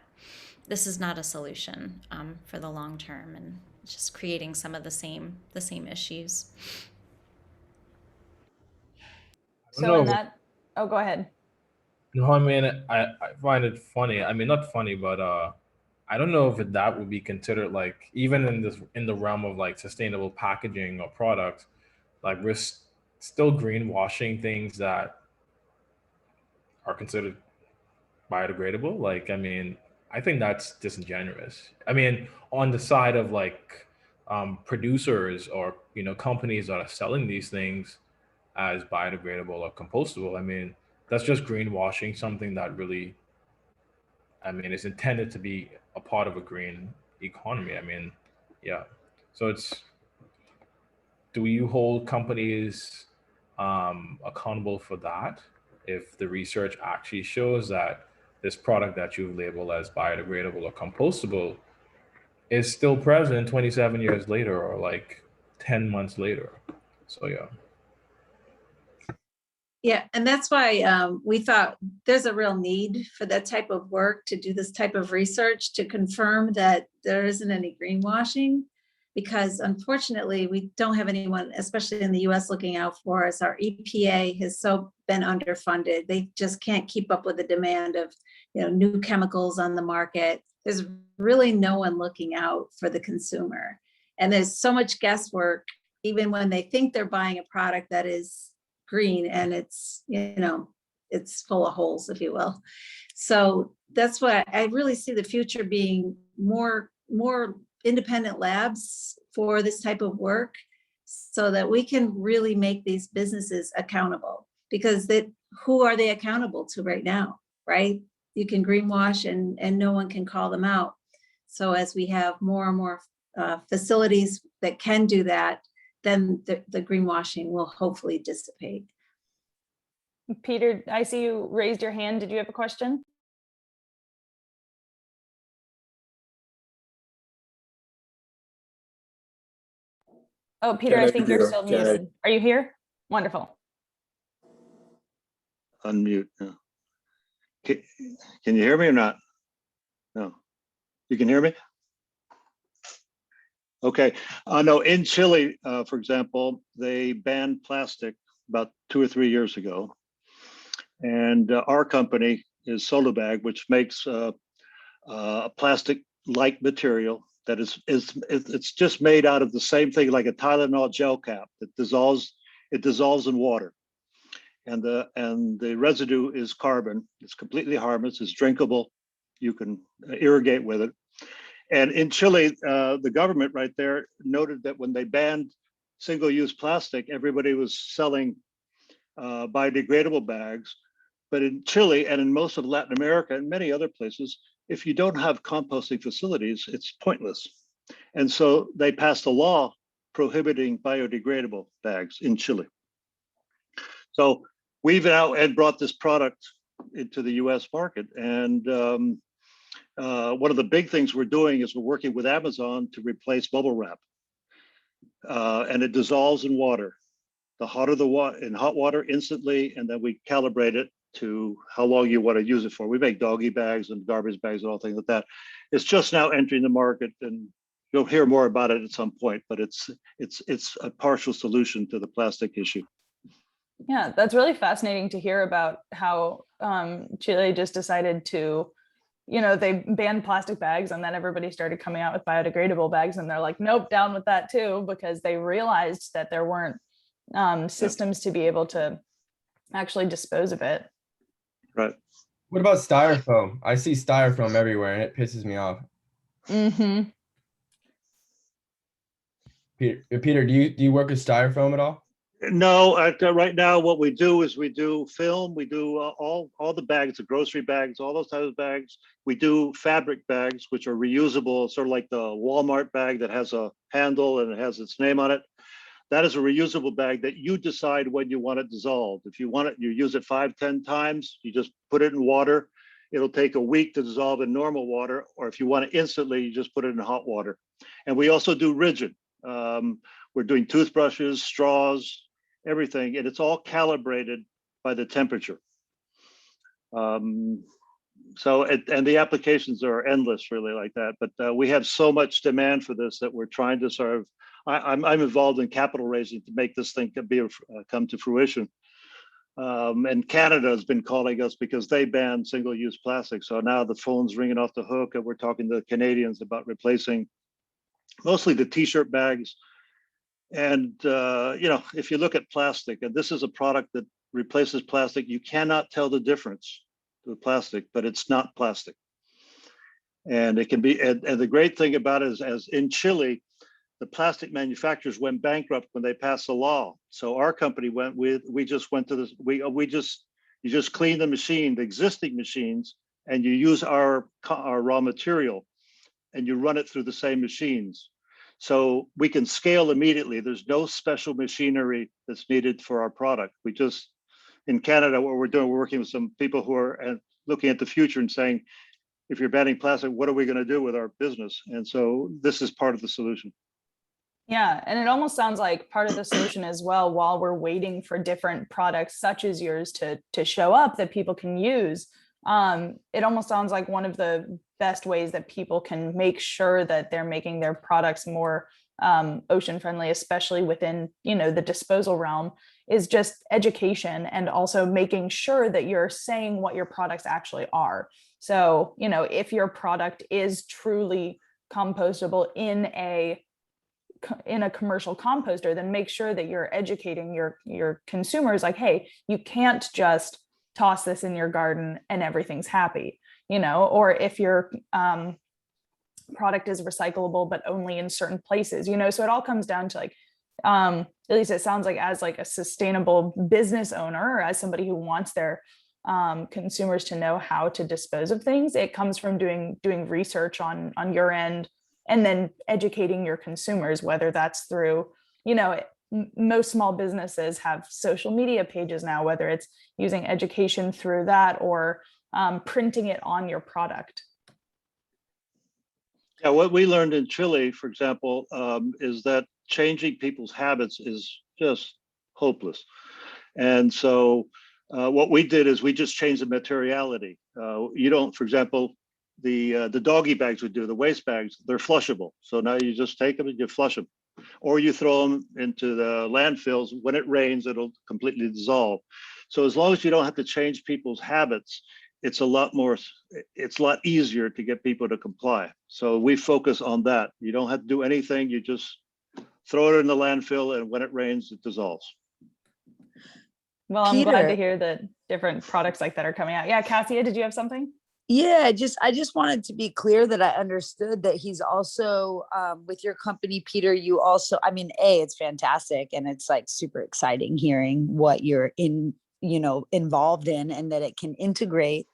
a solution for the long term, and just creating some of the same issues. I don't So in know. that, oh, go ahead. No, I mean, I find it funny. I mean, not funny, but I don't know if that would be considered like even in the realm of like sustainable packaging or products, like we're still greenwashing things that are considered biodegradable. Like, I mean, I think that's disingenuous. I mean, on the side of like producers or companies that are selling these things as biodegradable or compostable, I mean, that's just greenwashing something that really, I mean, is intended to be a part of a green economy. I mean, yeah. So do you hold companies accountable for that if the research actually shows that this product that you've labeled as biodegradable or compostable is still present 27 years later or like 10 months later? So yeah. Yeah, and that's why we thought there's a real need for that type of work, to do this type of research to confirm that there isn't any greenwashing, because unfortunately we don't have anyone, especially in the US, looking out for us. Our EPA has so been underfunded. They just can't keep up with the demand of new chemicals on the market. There's really no one looking out for the consumer. And there's so much guesswork, even when they think they're buying a product that is green, and it's it's full of holes, if you will. So that's why I really see the future being more independent labs for this type of work, so that we can really make these businesses accountable, because who are they accountable to right now, right? You can greenwash and no one can call them out. So as we have more and more facilities that can do that, then the greenwashing will hopefully dissipate. Peter, I see you raised your hand. Did you have a question? Oh, Peter, I think you're still muted. Are you here? Wonderful. Unmute. No. Can you hear me or not? No. You can hear me? Okay. No, in Chile, for example, they banned plastic about 2 or 3 years ago. And our company is Solubag, which makes a plastic-like material that it's just made out of the same thing, like a Tylenol gel cap that dissolves in water. And the residue is carbon. It's completely harmless. It's drinkable. You can irrigate with it. And in Chile, the government right there noted that when they banned single-use plastic, everybody was selling biodegradable bags. But in Chile and in most of Latin America and many other places, if you don't have composting facilities, it's pointless. And so they passed a law prohibiting biodegradable bags in Chile. So we've now brought this product into the US market. And one of the big things we're doing is we're working with Amazon to replace bubble wrap. And it dissolves in water. The hotter the water, in hot water instantly, and then we calibrate it to how long you want to use it for. We make doggy bags and garbage bags and all things like that. It's just now entering the market, and you'll hear more about it at some point, but it's a partial solution to the plastic issue. Yeah, that's really fascinating to hear about how Chile just decided to, they banned plastic bags, and then everybody started coming out with biodegradable bags, and they're like, nope, down with that too, because they realized that there weren't systems to be able to actually dispose of it. Right. What about styrofoam? I see styrofoam everywhere and it pisses me off. Mm-hmm. Peter, do you work with styrofoam at all? No, right now what we do is we do film, we do all the bags, the grocery bags, all those types of bags. We do fabric bags, which are reusable, sort of like the Walmart bag that has a handle and it has its name on it. That is a reusable bag that you decide when you want it dissolved. If you want it, you use it 5-10 times, you just put it in water. It'll take a week to dissolve in normal water, or if you want it instantly, you just put it in hot water. And we also do rigid. We're doing toothbrushes, straws, everything, and it's all calibrated by the temperature. And the applications are endless, really, like that. But we have so much demand for this that we're trying to sort of. I'm involved in capital raising to make this thing come to fruition. And Canada has been calling us because they banned single-use plastic. So now the phone's ringing off the hook, and we're talking to the Canadians about replacing mostly the T-shirt bags. And if you look at plastic, and this is a product that replaces plastic, you cannot tell the difference to the plastic, but it's not plastic. And it can be. And the great thing about it is, as in Chile, the plastic manufacturers went bankrupt when they passed the law. So our company we just went to this, you just clean the machine, the existing machines, and you use our raw material and you run it through the same machines. So we can scale immediately. There's no special machinery that's needed for our product. We just, in Canada, what we're doing, we're working with some people who are looking at the future and saying, if you're banning plastic, what are we going to do with our business? And so this is part of the solution. Yeah, and it almost sounds like part of the solution as well, while we're waiting for different products such as yours to show up that people can use. It almost sounds like one of the best ways that people can make sure that they're making their products more ocean friendly, especially within, the disposal realm, is just education, and also making sure that you're saying what your products actually are. So, if your product is truly compostable in a commercial composter, then make sure that you're educating your consumers, like, hey, you can't just toss this in your garden and everything's happy, or if your product is recyclable but only in certain places, so it all comes down to at least it sounds like, as like a sustainable business owner, or as somebody who wants their consumers to know how to dispose of things, it comes from doing research on your end, and then educating your consumers, whether that's through, most small businesses have social media pages now, whether it's using education through that or printing it on your product. Yeah, what we learned in Chile, for example, is that changing people's habits is just hopeless. And so what we did is we just changed the materiality. You don't, for example, the doggy bags we do, the waste bags, they're flushable. So now you just take them and you flush them, or you throw them into the landfills. When it rains, it'll completely dissolve. So as long as you don't have to change people's habits, it's a lot easier to get people to comply. So we focus on that. You don't have to do anything. You just throw it in the landfill, and when it rains, it dissolves. Well, I'm glad to hear that different products like that are coming out. Yeah, Cassia, did you have something? Yeah, I just wanted to be clear that I understood that he's also with your company, Peter. You also, it's fantastic, and it's like super exciting hearing what you're involved in, and that it can integrate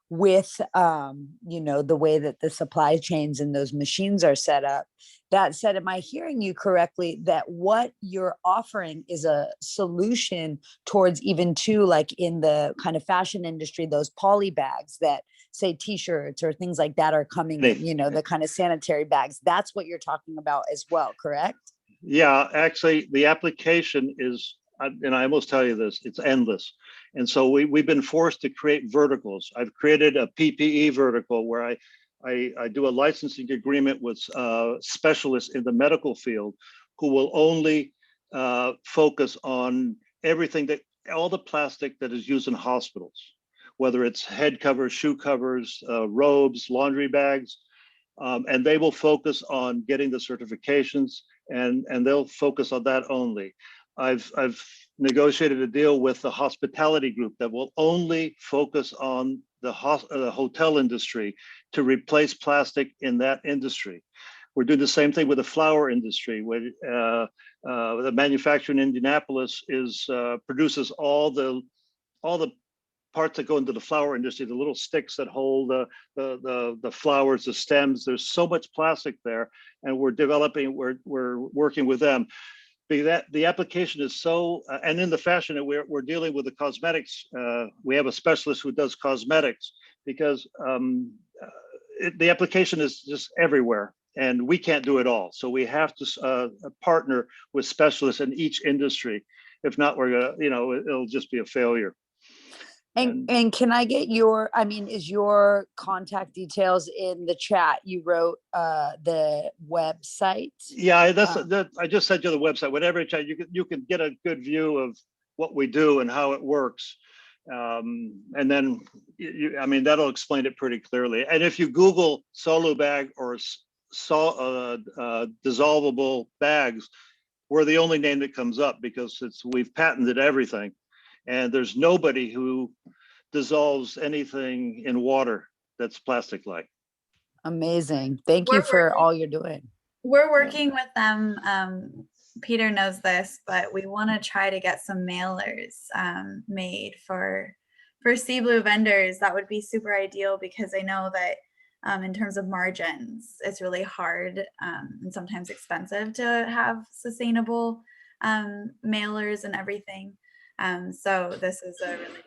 with the way that the supply chains and those machines are set up. That said, am I hearing you correctly that what you're offering is a solution towards, even to, like, in the kind of fashion industry, those poly bags that say t-shirts or things like that are coming in, the kind of sanitary bags? That's what you're talking about as well, correct? Yeah, actually the application is, and I almost tell you this, it's endless. And so we've been forced to create verticals. I've created a PPE vertical where I do a licensing agreement with specialists in the medical field who will only focus on all the plastic that is used in hospitals, whether it's head covers, shoe covers, robes, laundry bags, and they will focus on getting the certifications, and they'll focus on that only. I've negotiated a deal with the hospitality group that will only focus on the hotel industry to replace plastic in that industry. We're doing the same thing with the flower industry, where the manufacturer in Indianapolis produces all the parts that go into the flower industry, the little sticks that hold the flowers, the stems. There's so much plastic there, and we're working with them. The application is so, and in the fashion, we're dealing with the cosmetics. We have a specialist who does cosmetics, because the application is just everywhere. and we can't do it all. So we have to partner with specialists in each industry. If not, we're gonna, it'll just be a failure. And can I get your, is your contact details in the chat? You wrote the website. Yeah, I just sent you the website. Whatever chat, you can get a good view of what we do and how it works. And then, that'll explain it pretty clearly. And if you Google SoluBag or dissolvable bags, we're the only name that comes up because we've patented everything. And there's nobody who dissolves anything in water that's plastic-like. Amazing. Thank you for all you're doing. We're working with them. Peter knows this, but we want to try to get some mailers made for SeaBlue vendors. That would be super ideal because I know that in terms of margins, it's really hard and sometimes expensive to have sustainable mailers and everything. So this is a really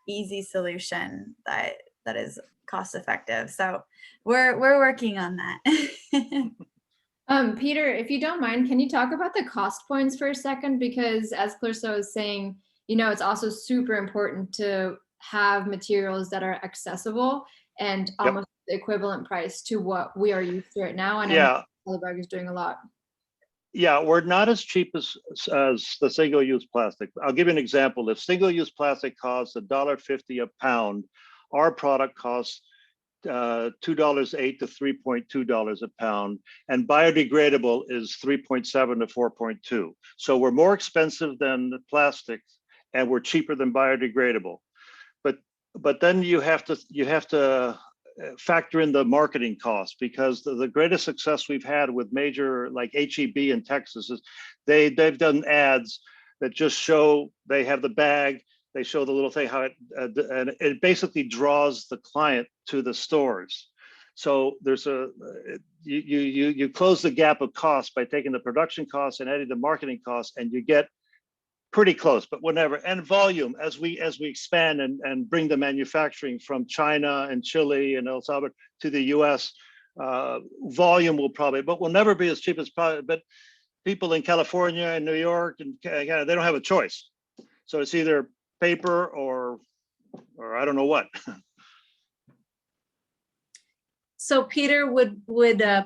easy solution that is cost effective. So we're working on that. Peter, if you don't mind, can you talk about the cost points for a second? Because as Clarissa was saying, it's also super important to have materials that are accessible and almost the equivalent price to what we are used to right now. And yeah, SoluBag is doing a lot. Yeah, we're not as cheap as the single-use plastic. I'll give you an example. If single-use plastic costs $1.50 a pound, our product costs $2.08 to $3.2 a pound, and biodegradable is 3.7 to 4.2. So we're more expensive than the plastic, and we're cheaper than biodegradable. But then you have to factor in the marketing costs, because the greatest success we've had with major like HEB in Texas is they've done ads that just show they have the bag. They show the little thing, how and it basically draws the client to the stores. So there's you close the gap of cost by taking the production costs and adding the marketing costs, and you get pretty close, but whatever. And volume, as we expand and bring the manufacturing from China and Chile and El Salvador to the US, volume will probably, but will never be as cheap as probably, but people in California and New York and Canada, they don't have a choice. So it's either paper or I don't know what. So Peter, would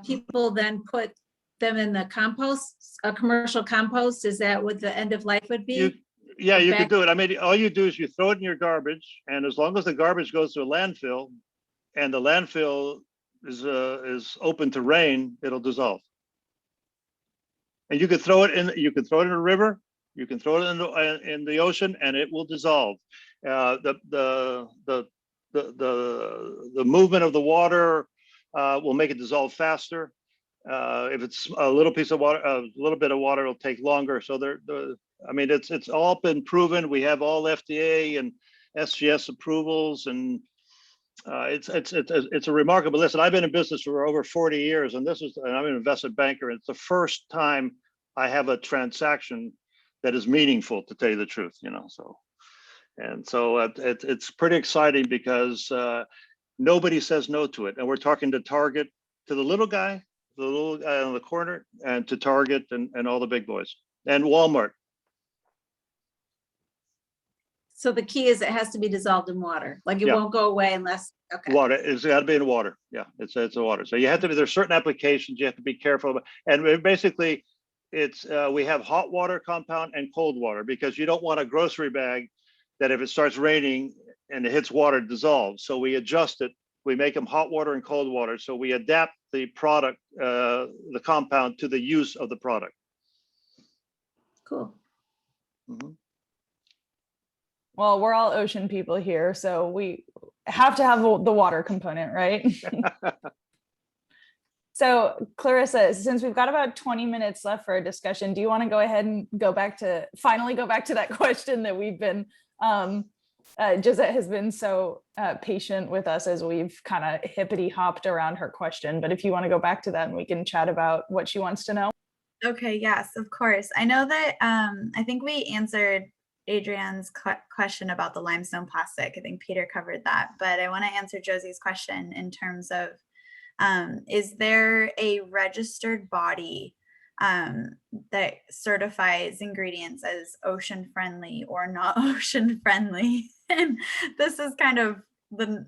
people then put them in the compost, a commercial compost? Is that what the end of life would be? Yeah, you could do it. All you do is you throw it in your garbage, and as long as the garbage goes to a landfill, and the landfill is open to rain, it'll dissolve. And you could throw it in. You can throw it in a river. You can throw it in the ocean, and it will dissolve. The movement of the water will make it dissolve faster. If it's a little piece of water, a little bit of water, it'll take longer. So it's all been proven. We have all FDA and SGS approvals, and it's a remarkable list. And I've been in business for over 40 years, and I'm an investment banker. And it's the first time I have a transaction that is meaningful, to tell you the truth. So it's pretty exciting because nobody says no to it. And we're talking to Target, to the little guy on the corner, and to Target and all the big boys, and Walmart. So the key is it has to be dissolved in water. Like it won't go away unless, okay. Water, it's got to be in water. Yeah, it's a water. So you have to there's certain applications you have to be careful about. And basically we have hot water compound and cold water, because you don't want a grocery bag that if it starts raining and it hits water, it dissolves. So we adjust it. We make them hot water and cold water. So we adapt the product, the compound, to the use of the product. Cool. Mm-hmm. Well, we're all ocean people here, so we have to have the water component, right? So Clarissa, since we've got about 20 minutes left for our discussion, do you want to go ahead and finally go back to that question that we've been, Josette has been so patient with us as we've kind of hippity hopped around her question, but if you want to go back to that and we can chat about what she wants to know. Okay, yes, of course. I know that I think we answered Adrian's question about the limestone plastic. I think Peter covered that, but I want to answer Josie's question in terms of Is there a registered body that certifies ingredients as ocean friendly or not ocean friendly? And this is kind of the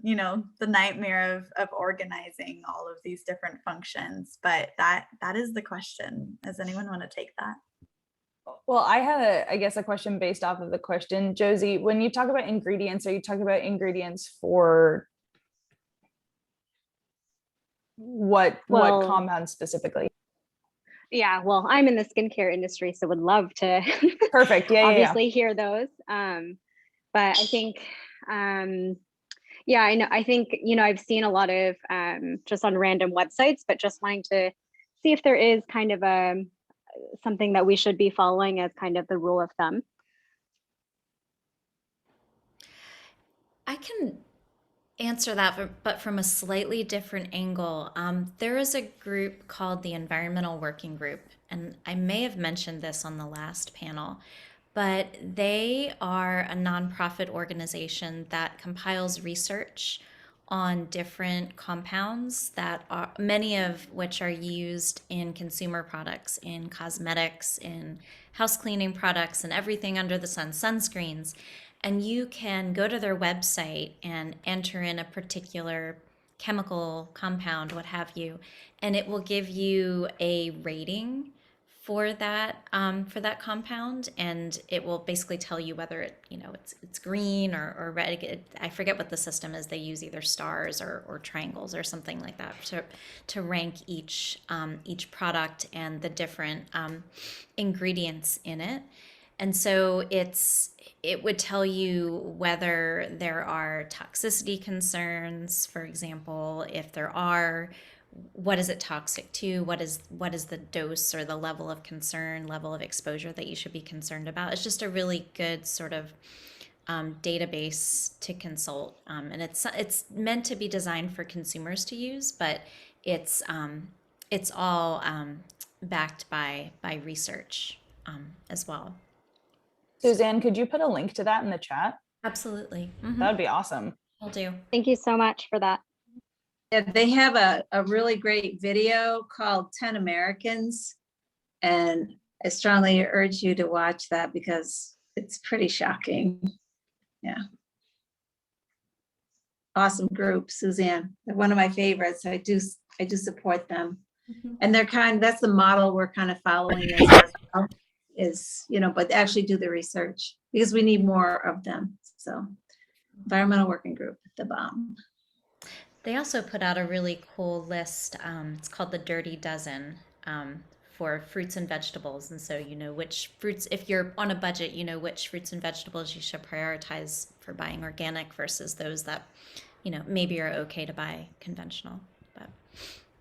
nightmare of organizing all of these different functions, but that is the question. Does anyone want to take that? Well, I had I guess a question based off of the question. Josie, when you talk about ingredients, are you talking about ingredients for what compounds specifically? Yeah, well, I'm in the skincare industry, so would love to perfect. Yeah, obviously hear those. But I think yeah, I know. I think, I've seen a lot of just on random websites, but just wanting to see if there is kind of something that we should be following as kind of the rule of thumb. I can answer that, but from a slightly different angle. There is a group called the Environmental Working Group, and I may have mentioned this on the last panel, but they are a nonprofit organization that compiles research on different compounds that are, many of which are used in consumer products, in cosmetics, in house cleaning products, and everything under the sun, sunscreens. And you can go to their website and enter in a particular chemical compound, what have you, and it will give you a rating for that compound, and it will basically tell you whether it's green or red. I forget what the system is. They use either stars or triangles or something like that to rank each product and the different ingredients in it. And so it would tell you whether there are toxicity concerns, for example. If there are, what is it toxic to? What is the dose or the level of concern, level of exposure that you should be concerned about? It's just a really good sort of database to consult, and it's meant to be designed for consumers to use, but it's all backed by research as well. Suzanne, could you put a link to that in the chat? Absolutely. That would be awesome. Will do. Thank you so much for that. Yeah, they have a really great video called 10 Americans. And I strongly urge you to watch that because it's pretty shocking. Yeah. Awesome group, Suzanne. They're one of my favorites. I do support them. And that's the model we're kind of following as well, is, but actually do the research because we need more of them. So Environmental Working Group, the bomb. They also put out a really cool list. It's called the Dirty Dozen for fruits and vegetables. And so you know which fruits, if you're on a budget, you know which fruits and vegetables you should prioritize for buying organic versus those that, maybe are okay to buy conventional. But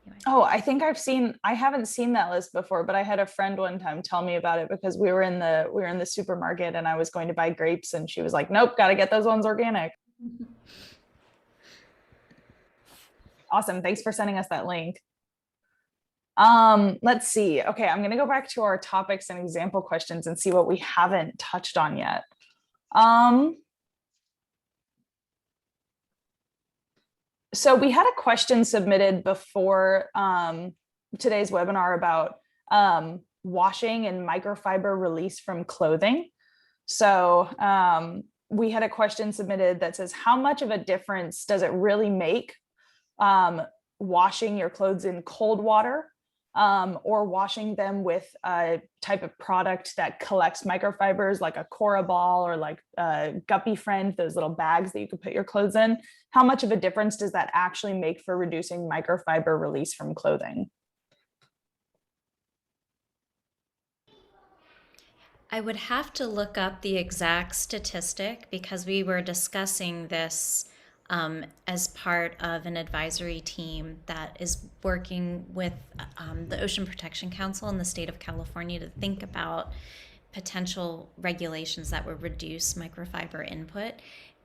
anyway. Oh, I haven't seen that list before, but I had a friend one time tell me about it because we were in the supermarket and I was going to buy grapes and she was like, nope, got to get those ones organic. Awesome. Thanks for sending us that link. Let's see. Okay, I'm going to go back to our topics and example questions and see what we haven't touched on yet. So we had a question submitted before today's webinar about washing and microfiber release from clothing. So we had a question submitted that says, how much of a difference does it really make washing your clothes in cold water or washing them with a type of product that collects microfibers like a Cora ball or like Guppy Friend, those little bags that you can put your clothes in? How much of a difference does that actually make for reducing microfiber release from clothing? I would have to look up the exact statistic because we were discussing this as part of an advisory team that is working with the Ocean Protection Council in the state of California to think about potential regulations that would reduce microfiber input.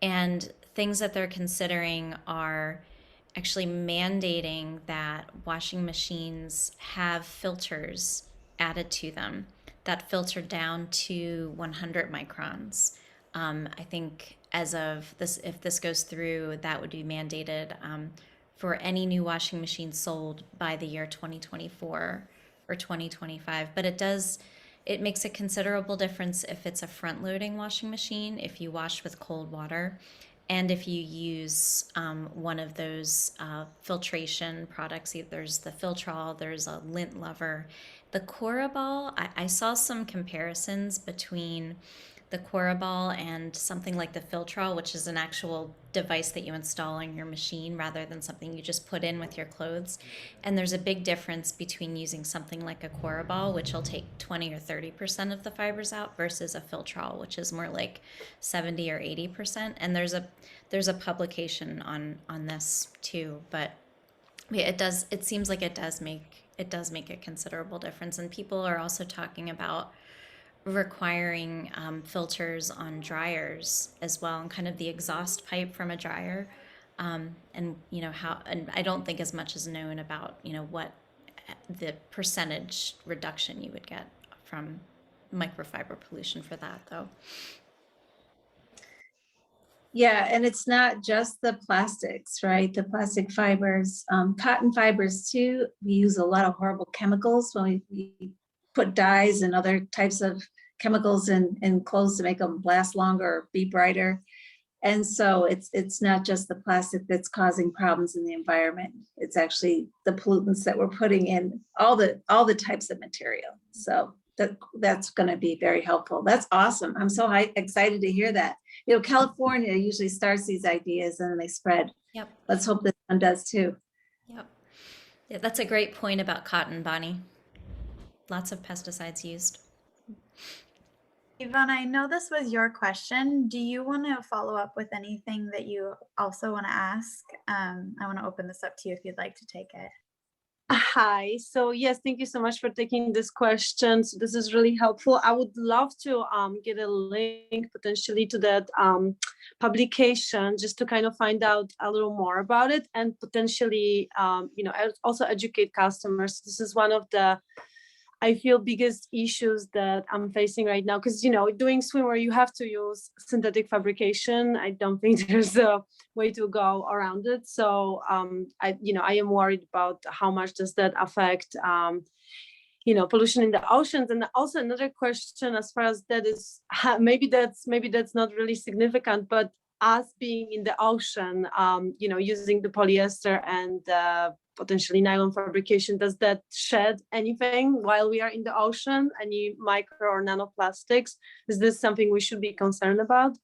And things that they're considering are actually mandating that washing machines have filters added to them that filter down to 100 microns. I think as of this, if this goes through, that would be mandated for any new washing machine sold by the year 2024 or 2025. But it makes a considerable difference if it's a front-loading washing machine, if you wash with cold water, and if you use one of those filtration products. There's the Filtrol, there's a lint lover. The Coraball, I saw some comparisons between the Coraball and something like the Filtrol, which is an actual device that you install on your machine rather than something you just put in with your clothes. And there's a big difference between using something like a Coraball, which will take 20 or 30% of the fibers out, versus a Filtrol, which is more like 70 or 80%. And there's a publication on this too, but it seems like it does make a considerable difference. And people are also talking about requiring filters on dryers as well, and kind of the exhaust pipe from a dryer, and and I don't think as much is known about what the percentage reduction you would get from microfiber pollution for that, though. Yeah, and it's not just the plastics, right? The plastic fibers, cotton fibers too. We use a lot of horrible chemicals when we put dyes and other types of chemicals in clothes to make them last longer or be brighter. And so it's not just the plastic that's causing problems in the environment. It's actually the pollutants that we're putting in all the types of material. So that's going to be very helpful. That's awesome. I'm so excited to hear that. California usually starts these ideas and then they spread. Yep. Let's hope this one does too. Yep. Yeah, that's a great point about cotton, Bonnie. Lots of pesticides used. Yvonne, I know this was your question. Do you want to follow up with anything that you also want to ask? I want to open this up to you if you'd like to take it. Hi. So yes, thank you so much for taking this question. So this is really helpful. I would love to get a link potentially to that publication just to kind of find out a little more about it, and potentially also educate customers. This is one of the, I feel, biggest issues that I'm facing right now, because doing swimwear you have to use synthetic fabrication. I don't think there's a way to go around it. So I am worried about how much does that affect pollution in the oceans. And also another question, as far as that is, maybe that's not really significant, but us being in the ocean, using the polyester and potentially nylon fabrication, does that shed anything while we are in the ocean? Any micro or nanoplastics? Is this something we should be concerned about?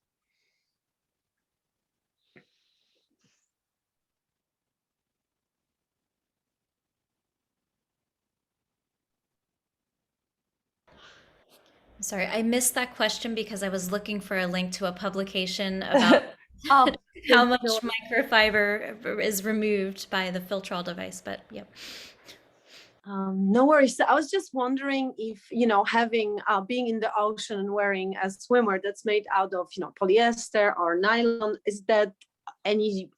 Sorry, I missed that question because I was looking for a link to a publication about how much microfiber is removed by the Filtrol device, but yep. No worries. I was just wondering if, having being in the ocean and wearing a swimwear that's made out of, polyester or nylon, is that any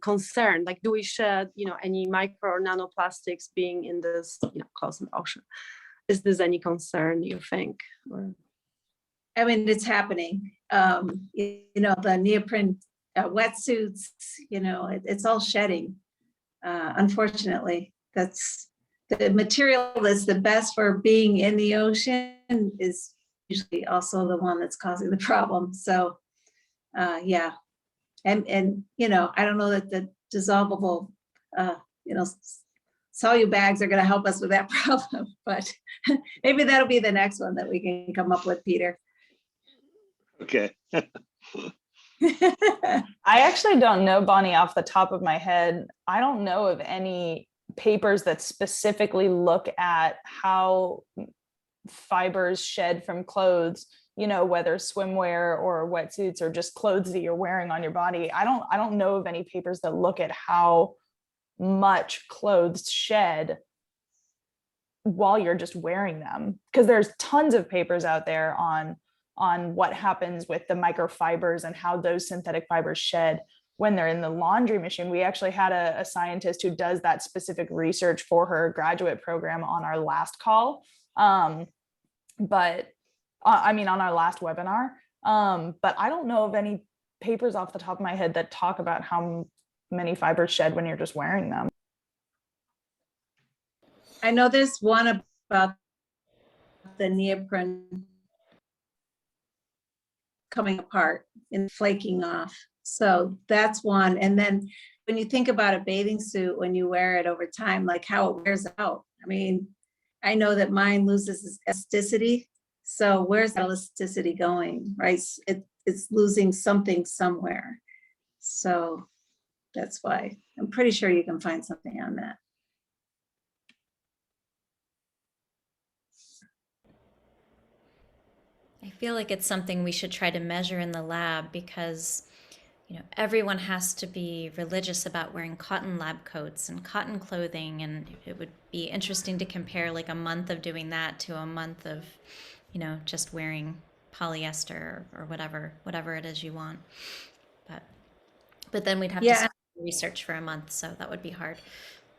concern? Like, do we shed, any micro or nanoplastics being in this, close in the ocean? Is this any concern, you think? Or... I mean, it's happening. The neoprene wetsuits, it's all shedding. Unfortunately, that's the material that's the best for being in the ocean is usually also the one that's causing the problem. So, yeah. And I don't know that the dissolvable, Solute bags are going to help us with that problem, but maybe that'll be the next one that we can come up with, Peter. Okay. I actually don't know, Bonnie, off the top of my head. I don't know of any papers that specifically look at how fibers shed from clothes, whether swimwear or wetsuits or just clothes that you're wearing on your body. I don't know of any papers that look at how much clothes shed while you're just wearing them, because there's tons of papers out there on what happens with the microfibers and how those synthetic fibers shed when they're in the laundry machine. We actually had a scientist who does that specific research for her graduate program on our last call, on our last webinar. But I don't know of any papers off the top of my head that talk about how many fibers shed when you're just wearing them. I know there's one about the neoprene coming apart and flaking off. So that's one. And then when you think about a bathing suit, when you wear it over time, like how it wears out. I mean, I know that mine loses its elasticity. So where's that elasticity going, right? It's losing something somewhere. So that's why I'm pretty sure you can find something on that. I feel like it's something we should try to measure in the lab because, you know, everyone has to be religious about wearing cotton lab coats and cotton clothing, and it would be interesting to compare like a month of doing that to a month of, you know, just wearing polyester or whatever it is you want. But then we'd have to research for a month, so that would be hard.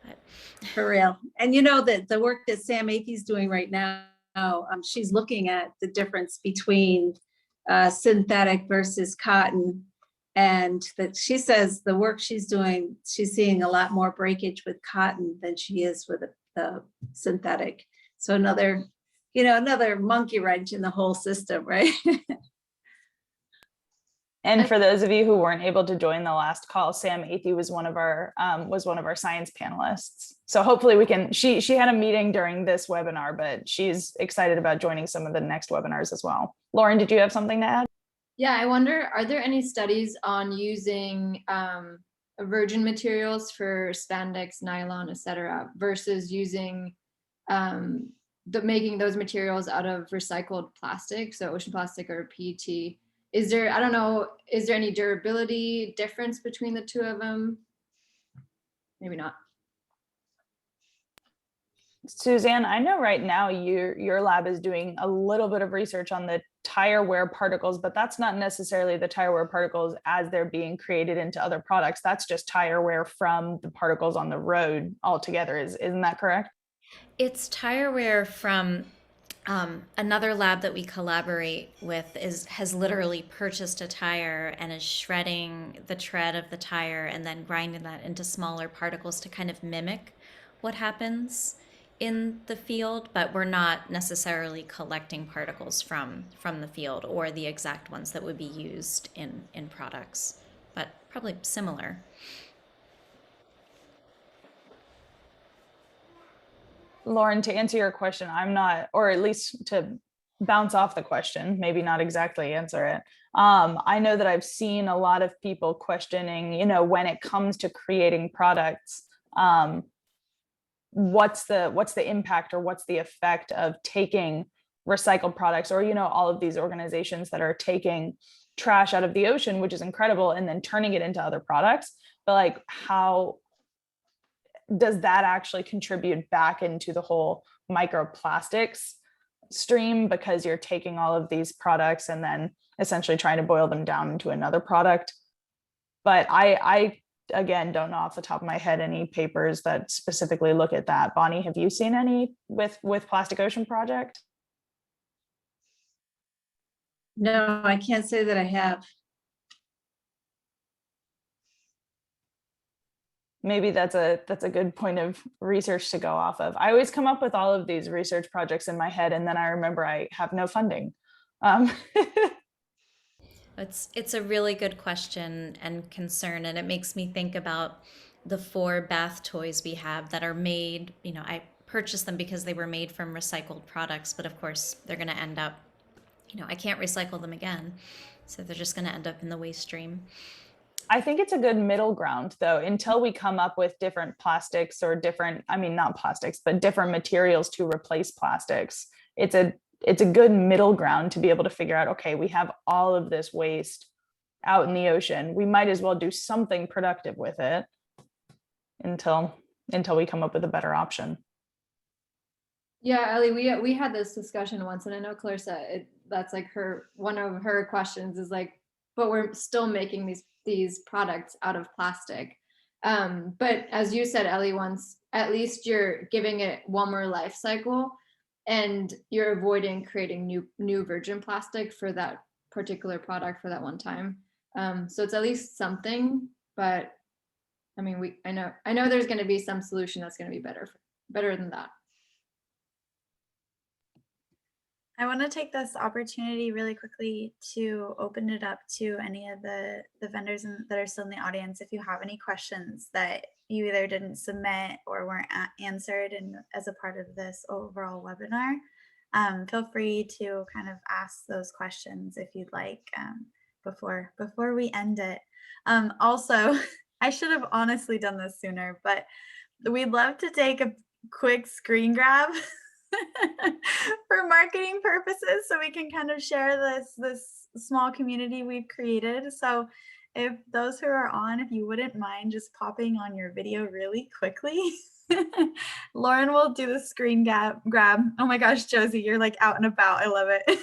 But. For real. And you know that the work that Sam Athey's doing right now, she's looking at the difference between synthetic versus cotton. And that she says the work she's doing, she's seeing a lot more breakage with cotton than she is with the synthetic. So another monkey wrench in the whole system, right? And for those of you who weren't able to join the last call, Sam Athey was one of our science panelists. So hopefully we can, she had a meeting during this webinar, but she's excited about joining some of the next webinars as well. Lauren, did you have something to add? Yeah, I wonder, are there any studies on using virgin materials for spandex, nylon, etc., versus using making those materials out of recycled plastic, so ocean plastic or PET? Is there, I don't know, is there any durability difference between the two of them? Maybe not. Suzanne, I know right now your lab is doing a little bit of research on the tire wear particles, but that's not necessarily the tire wear particles as they're being created into other products. That's just tire wear from the particles on the road altogether. Isn't that correct? It's tire wear from another lab that we collaborate with has literally purchased a tire and is shredding the tread of the tire and then grinding that into smaller particles to kind of mimic what happens in the field, but we're not necessarily collecting particles from the field or the exact ones that would be used in products, but probably similar. Lauren, to answer your question, I'm not, or at least to bounce off the question, maybe not exactly answer it. I know that I've seen a lot of people questioning, you know, when it comes to creating products, what's the impact or what's the effect of taking recycled products, or, you know, all of these organizations that are taking trash out of the ocean, which is incredible, and then turning it into other products. But like, how does that actually contribute back into the whole microplastics stream, because you're taking all of these products and then essentially trying to boil them down into another product? But I again don't know off the top of my head any papers that specifically look at that. Bonnie, have you seen any with Plastic Ocean Project? No, I can't say that I have. Maybe that's a good point of research to go off of. I always come up with all of these research projects in my head, and then I remember I have no funding. It's a really good question and concern, and it makes me think about the 4 bath toys we have that are made, you know, I purchased them because they were made from recycled products, but of course they're going to end up, you know, I can't recycle them again. So they're just going to end up in the waste stream. I think it's a good middle ground, though, until we come up with different plastics or different, I mean, not plastics, but different materials to replace plastics. It's a good middle ground to be able to figure out, okay, we have all of this waste out in the ocean. We might as well do something productive with it until we come up with a better option. Yeah, Ellie, we had this discussion once, and I know Clarissa, that's like one of her questions is like, but we're still making these products out of plastic. But as you said, Ellie, once, at least you're giving it one more life cycle, and you're avoiding creating new virgin plastic for that particular product for that one time. So it's at least something, but I mean, I know there's going to be some solution that's going to be better than that. I want to take this opportunity really quickly to open it up to any of the vendors that are still in the audience. If you have any questions that you either didn't submit or weren't answered as a part of this overall webinar, feel free to kind of ask those questions if you'd like before we end it. Also, I should have honestly done this sooner, but we'd love to take a quick screen grab for marketing purposes so we can kind of share this small community we've created. So if those who are on, if you wouldn't mind just popping on your video really quickly, Lauren will do the screen grab. Oh my gosh, Josie, you're like out and about. I love it.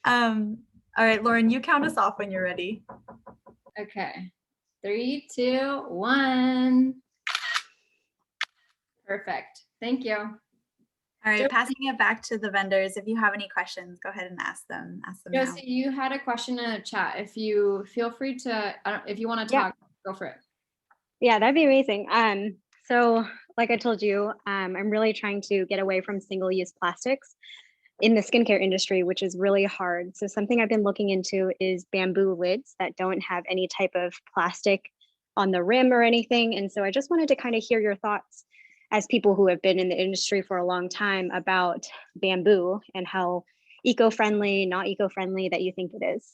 All right, Lauren, you count us off when you're ready. Okay. 3, 2, 1. Perfect. Thank you. All right, passing it back to the vendors. If you have any questions, go ahead and ask them now. Josie, you had a question in the chat. If you feel free to, if you want to talk, go for it. Yeah, that'd be amazing. So like I told you, I'm really trying to get away from single-use plastics in the skincare industry, which is really hard. So something I've been looking into is bamboo lids that don't have any type of plastic on the rim or anything. And so I just wanted to kind of hear your thoughts as people who have been in the industry for a long time about bamboo and how eco-friendly, not eco-friendly that you think it is.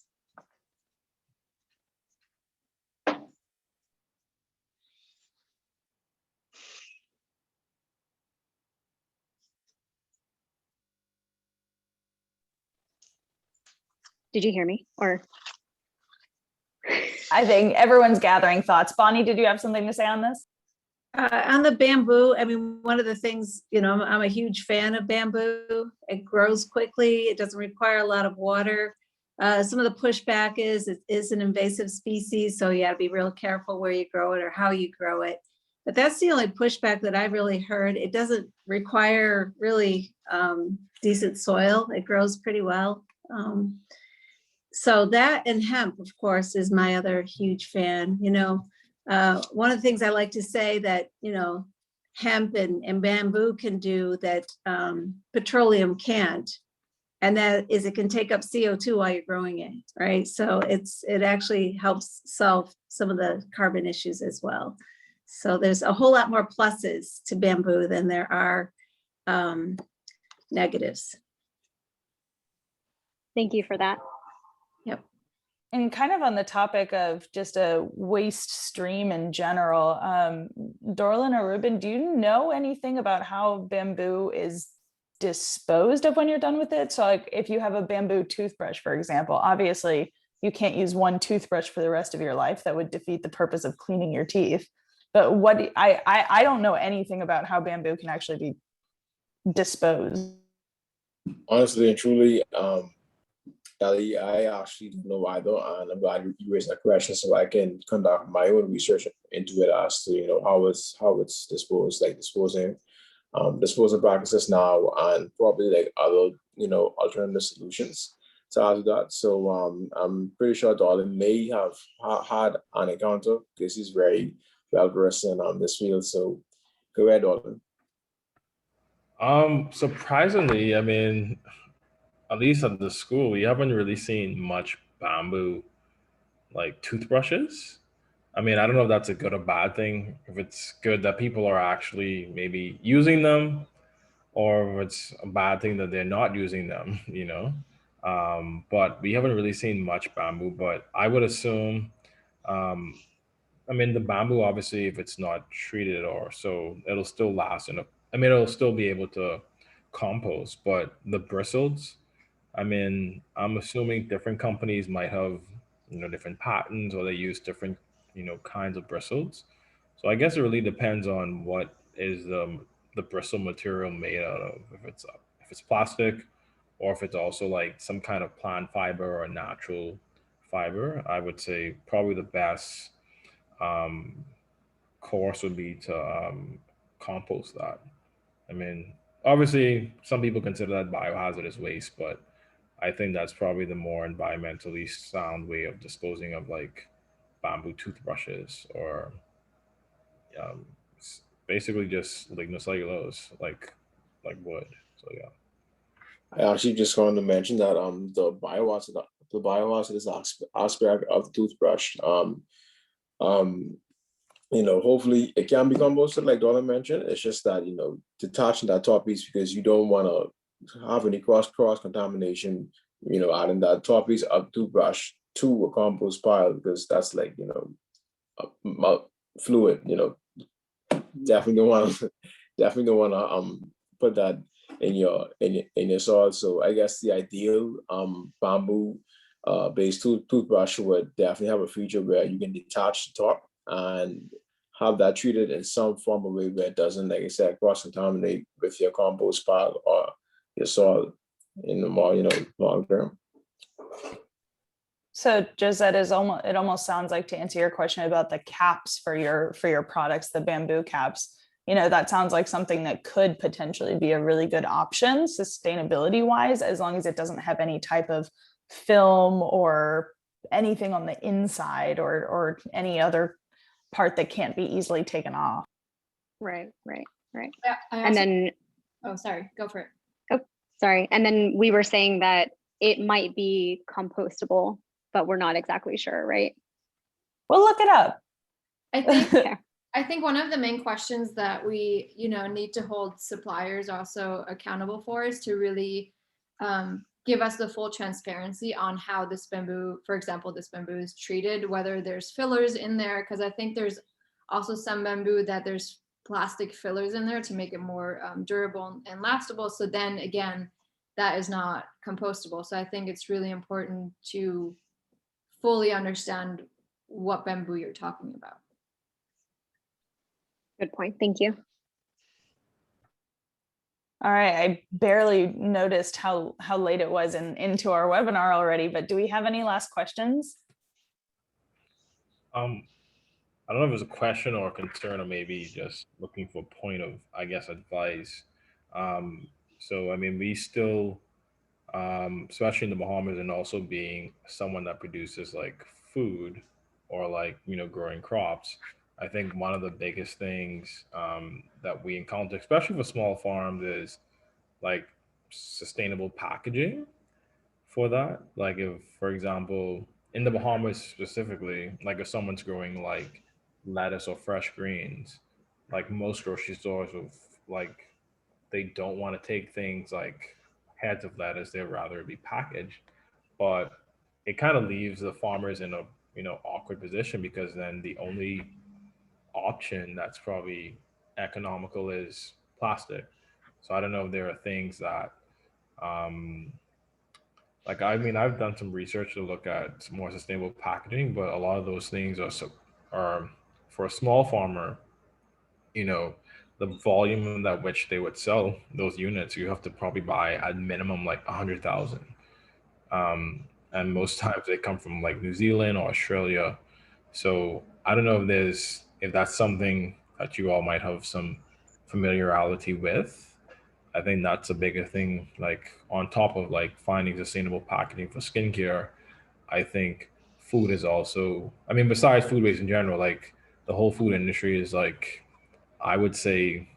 Did you hear me? Or I think everyone's gathering thoughts. Bonnie, did you have something to say on this? On the bamboo, I mean, one of the things, I'm a huge fan of bamboo. It grows quickly. It doesn't require a lot of water. Some of the pushback is it is an invasive species, so you got to be real careful where you grow it or how you grow it. But that's the only pushback that I've really heard. It doesn't require really decent soil. It grows pretty well. So that and hemp, of course, is my other huge fan. One of the things I like to say that, hemp and bamboo can do that petroleum can't. And that is it can take up CO2 while you're growing it, right? So it actually helps solve some of the carbon issues as well. So there's a whole lot more pluses to bamboo than there are negatives. Thank you for that. Yep. And kind of on the topic of just a waste stream in general, Dorlin or Ruben, do you know anything about how bamboo is disposed of when you're done with it? So like if you have a bamboo toothbrush, for example, obviously you can't use one toothbrush for the rest of your life. That would defeat the purpose of cleaning your teeth. But what I don't know anything about how bamboo can actually be disposed. Honestly and truly, Ellie, I actually don't know either, and I'm glad you raised that question so I can conduct my own research into it as to how it's disposed, like disposing disposal practices now, and probably like other alternative solutions to that. So I'm pretty sure Darlin may have had an encounter because he's very well versed in this field. So go ahead, Darlin. Surprisingly, I mean, at least at the school, we haven't really seen much bamboo like toothbrushes. I mean, I don't know if that's a good or bad thing. If it's good that people are actually maybe using them, or if it's a bad thing that they're not using them, But we haven't really seen much bamboo, but I would assume, I mean, the bamboo, obviously, if it's not treated or so, it'll still last. It'll still be able to compost, but the bristles, I mean, I'm assuming different companies might have, different patents or they use different, kinds of bristles. So I guess it really depends on what is the bristle material made out of. If it's plastic, or if it's also like some kind of plant fiber or natural fiber, I would say probably the best course would be to compost that. I mean, obviously, some people consider that biohazardous waste, but I think that's probably the more environmentally sound way of disposing of like bamboo toothbrushes or basically just lignocellulose, like wood. So yeah. I actually just wanted to mention that the biohazardous aspect of the toothbrush. Hopefully it can be composted like Donna mentioned. It's just that, detaching that top piece because you don't want to have any cross contamination, adding that top piece of toothbrush to a compost pile because that's like, fluid, definitely don't want to definitely don't want to put that in your soil. So I guess the ideal bamboo based toothbrush would definitely have a feature where you can detach the top and have that treated in some form of way where it doesn't, like I said, cross contaminate with your compost pile or your soil in the more, long term. So Josette, it almost sounds like, to answer your question about the caps for your products, the bamboo caps, that sounds like something that could potentially be a really good option sustainability wise, as long as it doesn't have any type of film or anything on the inside or any other part that can't be easily taken off. Right. Yeah, And then, oh, sorry, go for it. oh, sorry. And then we were saying that it might be compostable, but we're not exactly sure, right? We'll look it up. I think one of the main questions that we, need to hold suppliers also accountable for is to really give us the full transparency on how this bamboo, for example, this bamboo is treated, whether there's fillers in there, because I think there's also some bamboo that there's plastic fillers in there to make it more durable and lastable. So then again, that is not compostable. So I think it's really important to fully understand what bamboo you're talking about. Good point. Thank you. All right, I barely noticed how late it was into our webinar already, but do we have any last questions? I don't know if it was a question or a concern, or maybe just looking for a point of, I guess, advice. So, I mean, we still, especially in the Bahamas, and also being someone that produces like food or like, growing crops, I think one of the biggest things that we encounter, especially for small farms, is like sustainable packaging for that. Like if, for example, in the Bahamas specifically, like if someone's growing like lettuce or fresh greens, like most grocery stores will like they don't want to take things like heads of lettuce, they'd rather it be packaged. But it kind of leaves the farmers in a awkward position because then the only option that's probably economical is plastic. So I don't know if there are things that um, like I mean I've done some research to look at more sustainable packaging, but a lot of those things are for a small farmer, the volume at which they would sell those units, you have to probably buy at minimum like 100,000. And most times they come from like New Zealand or Australia. So I don't know if that's something that you all might have some familiarity with. I think that's a bigger thing. Like on top of like finding sustainable packaging for skincare, I think food is also. I mean, besides food waste in general, like the whole food industry is like, I would say,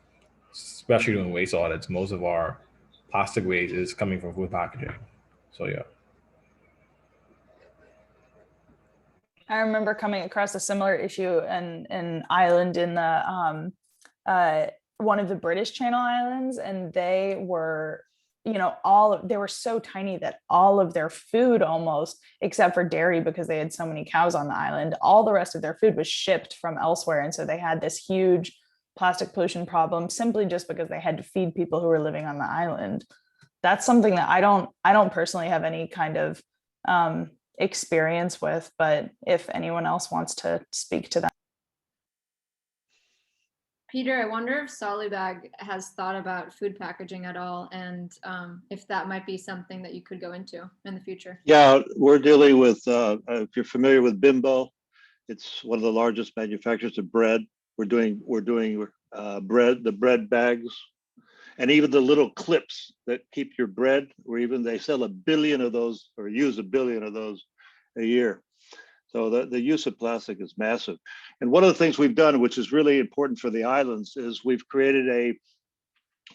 especially doing waste audits, most of our plastic waste is coming from food packaging. So yeah. I remember coming across a similar issue in an island in the one of the British Channel Islands, and they were, they were so tiny that all of their food, almost except for dairy because they had so many cows on the island, all the rest of their food was shipped from elsewhere, and so they had this huge plastic pollution problem simply just because they had to feed people who were living on the island. That's something that I don't personally have any kind of experience with, but if anyone else wants to speak to that. Peter, I wonder if Solibag has thought about food packaging at all, and if that might be something that you could go into in the future. Yeah, we're dealing with, if you're familiar with Bimbo, it's one of the largest manufacturers of bread. We're doing bread, the bread bags, and even the little clips that keep your bread, or even they sell 1 billion of those or use 1 billion of those a year. So the use of plastic is massive. And one of the things we've done, which is really important for the islands, is we've created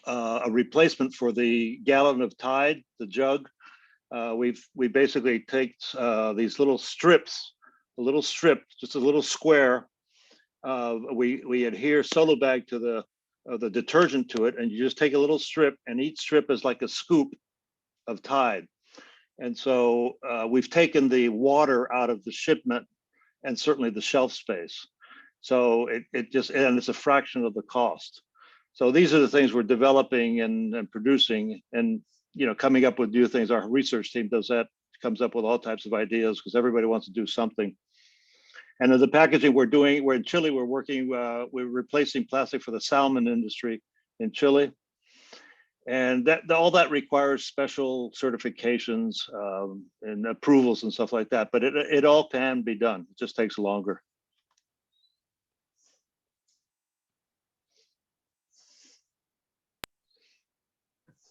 a replacement for the gallon of Tide, the jug. We basically take these little strips, a little strip, just a little square. We adhere solo bag to the detergent to it, and you just take a little strip, and each strip is like a scoop of Tide. And so we've taken the water out of the shipment and certainly the shelf space. So it just, and it's a fraction of the cost. So these are the things we're developing and producing, and coming up with new things. Our research team does that, comes up with all types of ideas because everybody wants to do something. And in the packaging we're in Chile, we're replacing plastic for the salmon industry in Chile. And all that requires special certifications and approvals and stuff like that. But it all can be done. It just takes longer.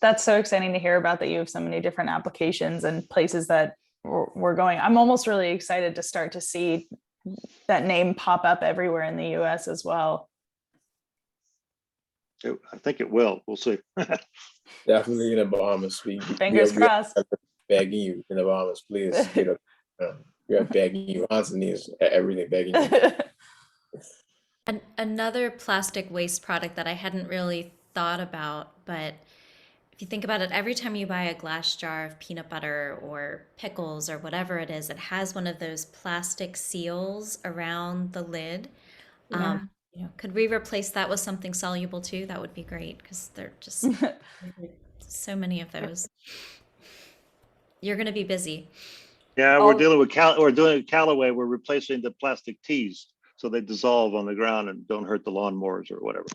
That's so exciting to hear about, that you have so many different applications and places that we're going. I'm almost really excited to start to see that name pop up everywhere in the US as well. I think it will. We'll see. Definitely in the Bahamas. Fingers crossed. Begging you in the Bahamas, please. We are begging you, hands and knees, everything begging you. Another plastic waste product that I hadn't really thought about, but if you think about it, every time you buy a glass jar of peanut butter or pickles or whatever it is, it has one of those plastic seals around the lid. Yeah. Could we replace that with something soluble too? That would be great, because they're just so many of those. You're going to be busy. Yeah, we're doing it Callaway. We're replacing the plastic teas so they dissolve on the ground and don't hurt the lawnmowers or whatever.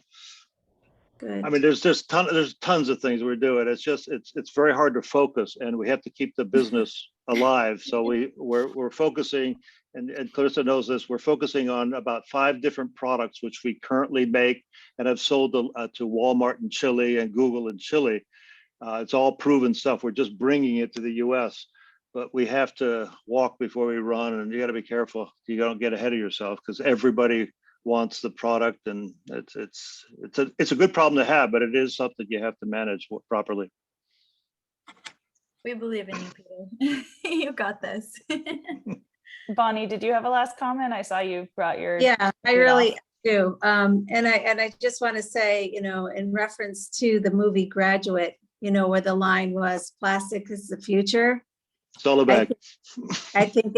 Good. I mean, there's tons of things we're doing. It's just it's very hard to focus, and we have to keep the business alive. So we're focusing, and Clarissa knows this. We're focusing on about 5 different products which we currently make and have sold to Walmart in Chile and Google in Chile. It's all proven stuff. We're just bringing it to the U.S. But we have to walk before we run, and you got to be careful. You don't get ahead of yourself, because everybody wants the product, and it's a good problem to have, but it is something you have to manage properly. We believe in you, Peter. You got this. Bonnie, did you have a last comment? I saw you brought your. Yeah, I really do. And I just want to say, in reference to the movie Graduate, where the line was, "Plastic is the future." Solo bag. I think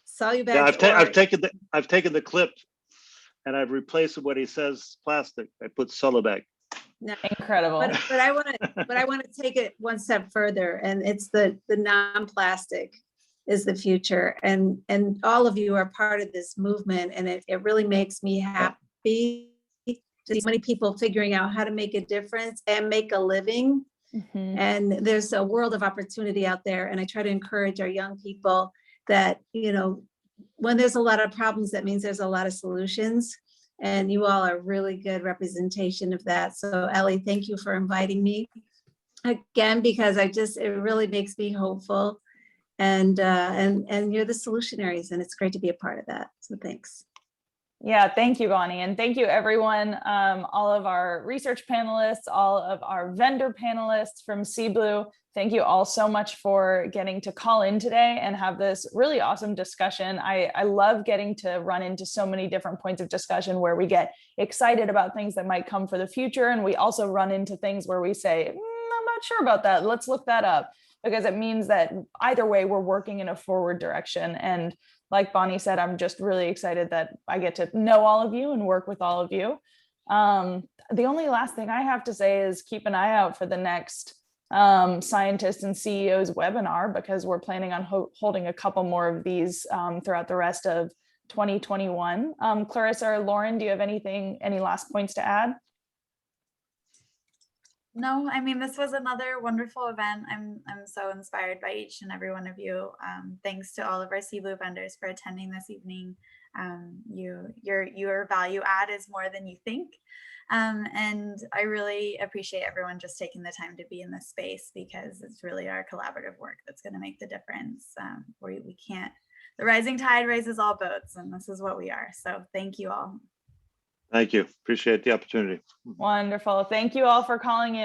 soluble bag. Yeah, I've taken the clip, and I've replaced what he says plastic. I put solo bag. No, incredible. But I want to take it one step further, and it's the non-plastic is the future, and all of you are part of this movement, and it really makes me happy to see many people figuring out how to make a difference and make a living. Mm-hmm. And there's a world of opportunity out there, and I try to encourage our young people that when there's a lot of problems, that means there's a lot of solutions, and you all are really good representation of that. So Ellie, thank you for inviting me again, because it really makes me hopeful, and you're the solutionaries, and it's great to be a part of that. So thanks. Yeah, thank you, Bonnie. And thank you, everyone, all of our research panelists, all of our vendor panelists from SeaBlue. Thank you all so much for getting to call in today and have this really awesome discussion. I love getting to run into so many different points of discussion where we get excited about things that might come for the future. And we also run into things where we say, I'm not sure about that. Let's look that up, because it means that either way, we're working in a forward direction. And like Bonnie said, I'm just really excited that I get to know all of you and work with all of you. The only last thing I have to say is keep an eye out for the next Scientists and CEOs webinar, because we're planning on holding a couple more of these throughout the rest of 2021. Clarissa or Lauren, do you have any last points to add? No, I mean, this was another wonderful event. I'm so inspired by each and every one of you. Thanks to all of our SeaBlue vendors for attending this evening. Your value add is more than you think. And I really appreciate everyone just taking the time to be in this space, because it's really our collaborative work that's going to make the difference. We can't, the rising tide raises all boats, and this is what we are. So thank you all. Thank you. Appreciate the opportunity. Wonderful. Thank you all for calling in.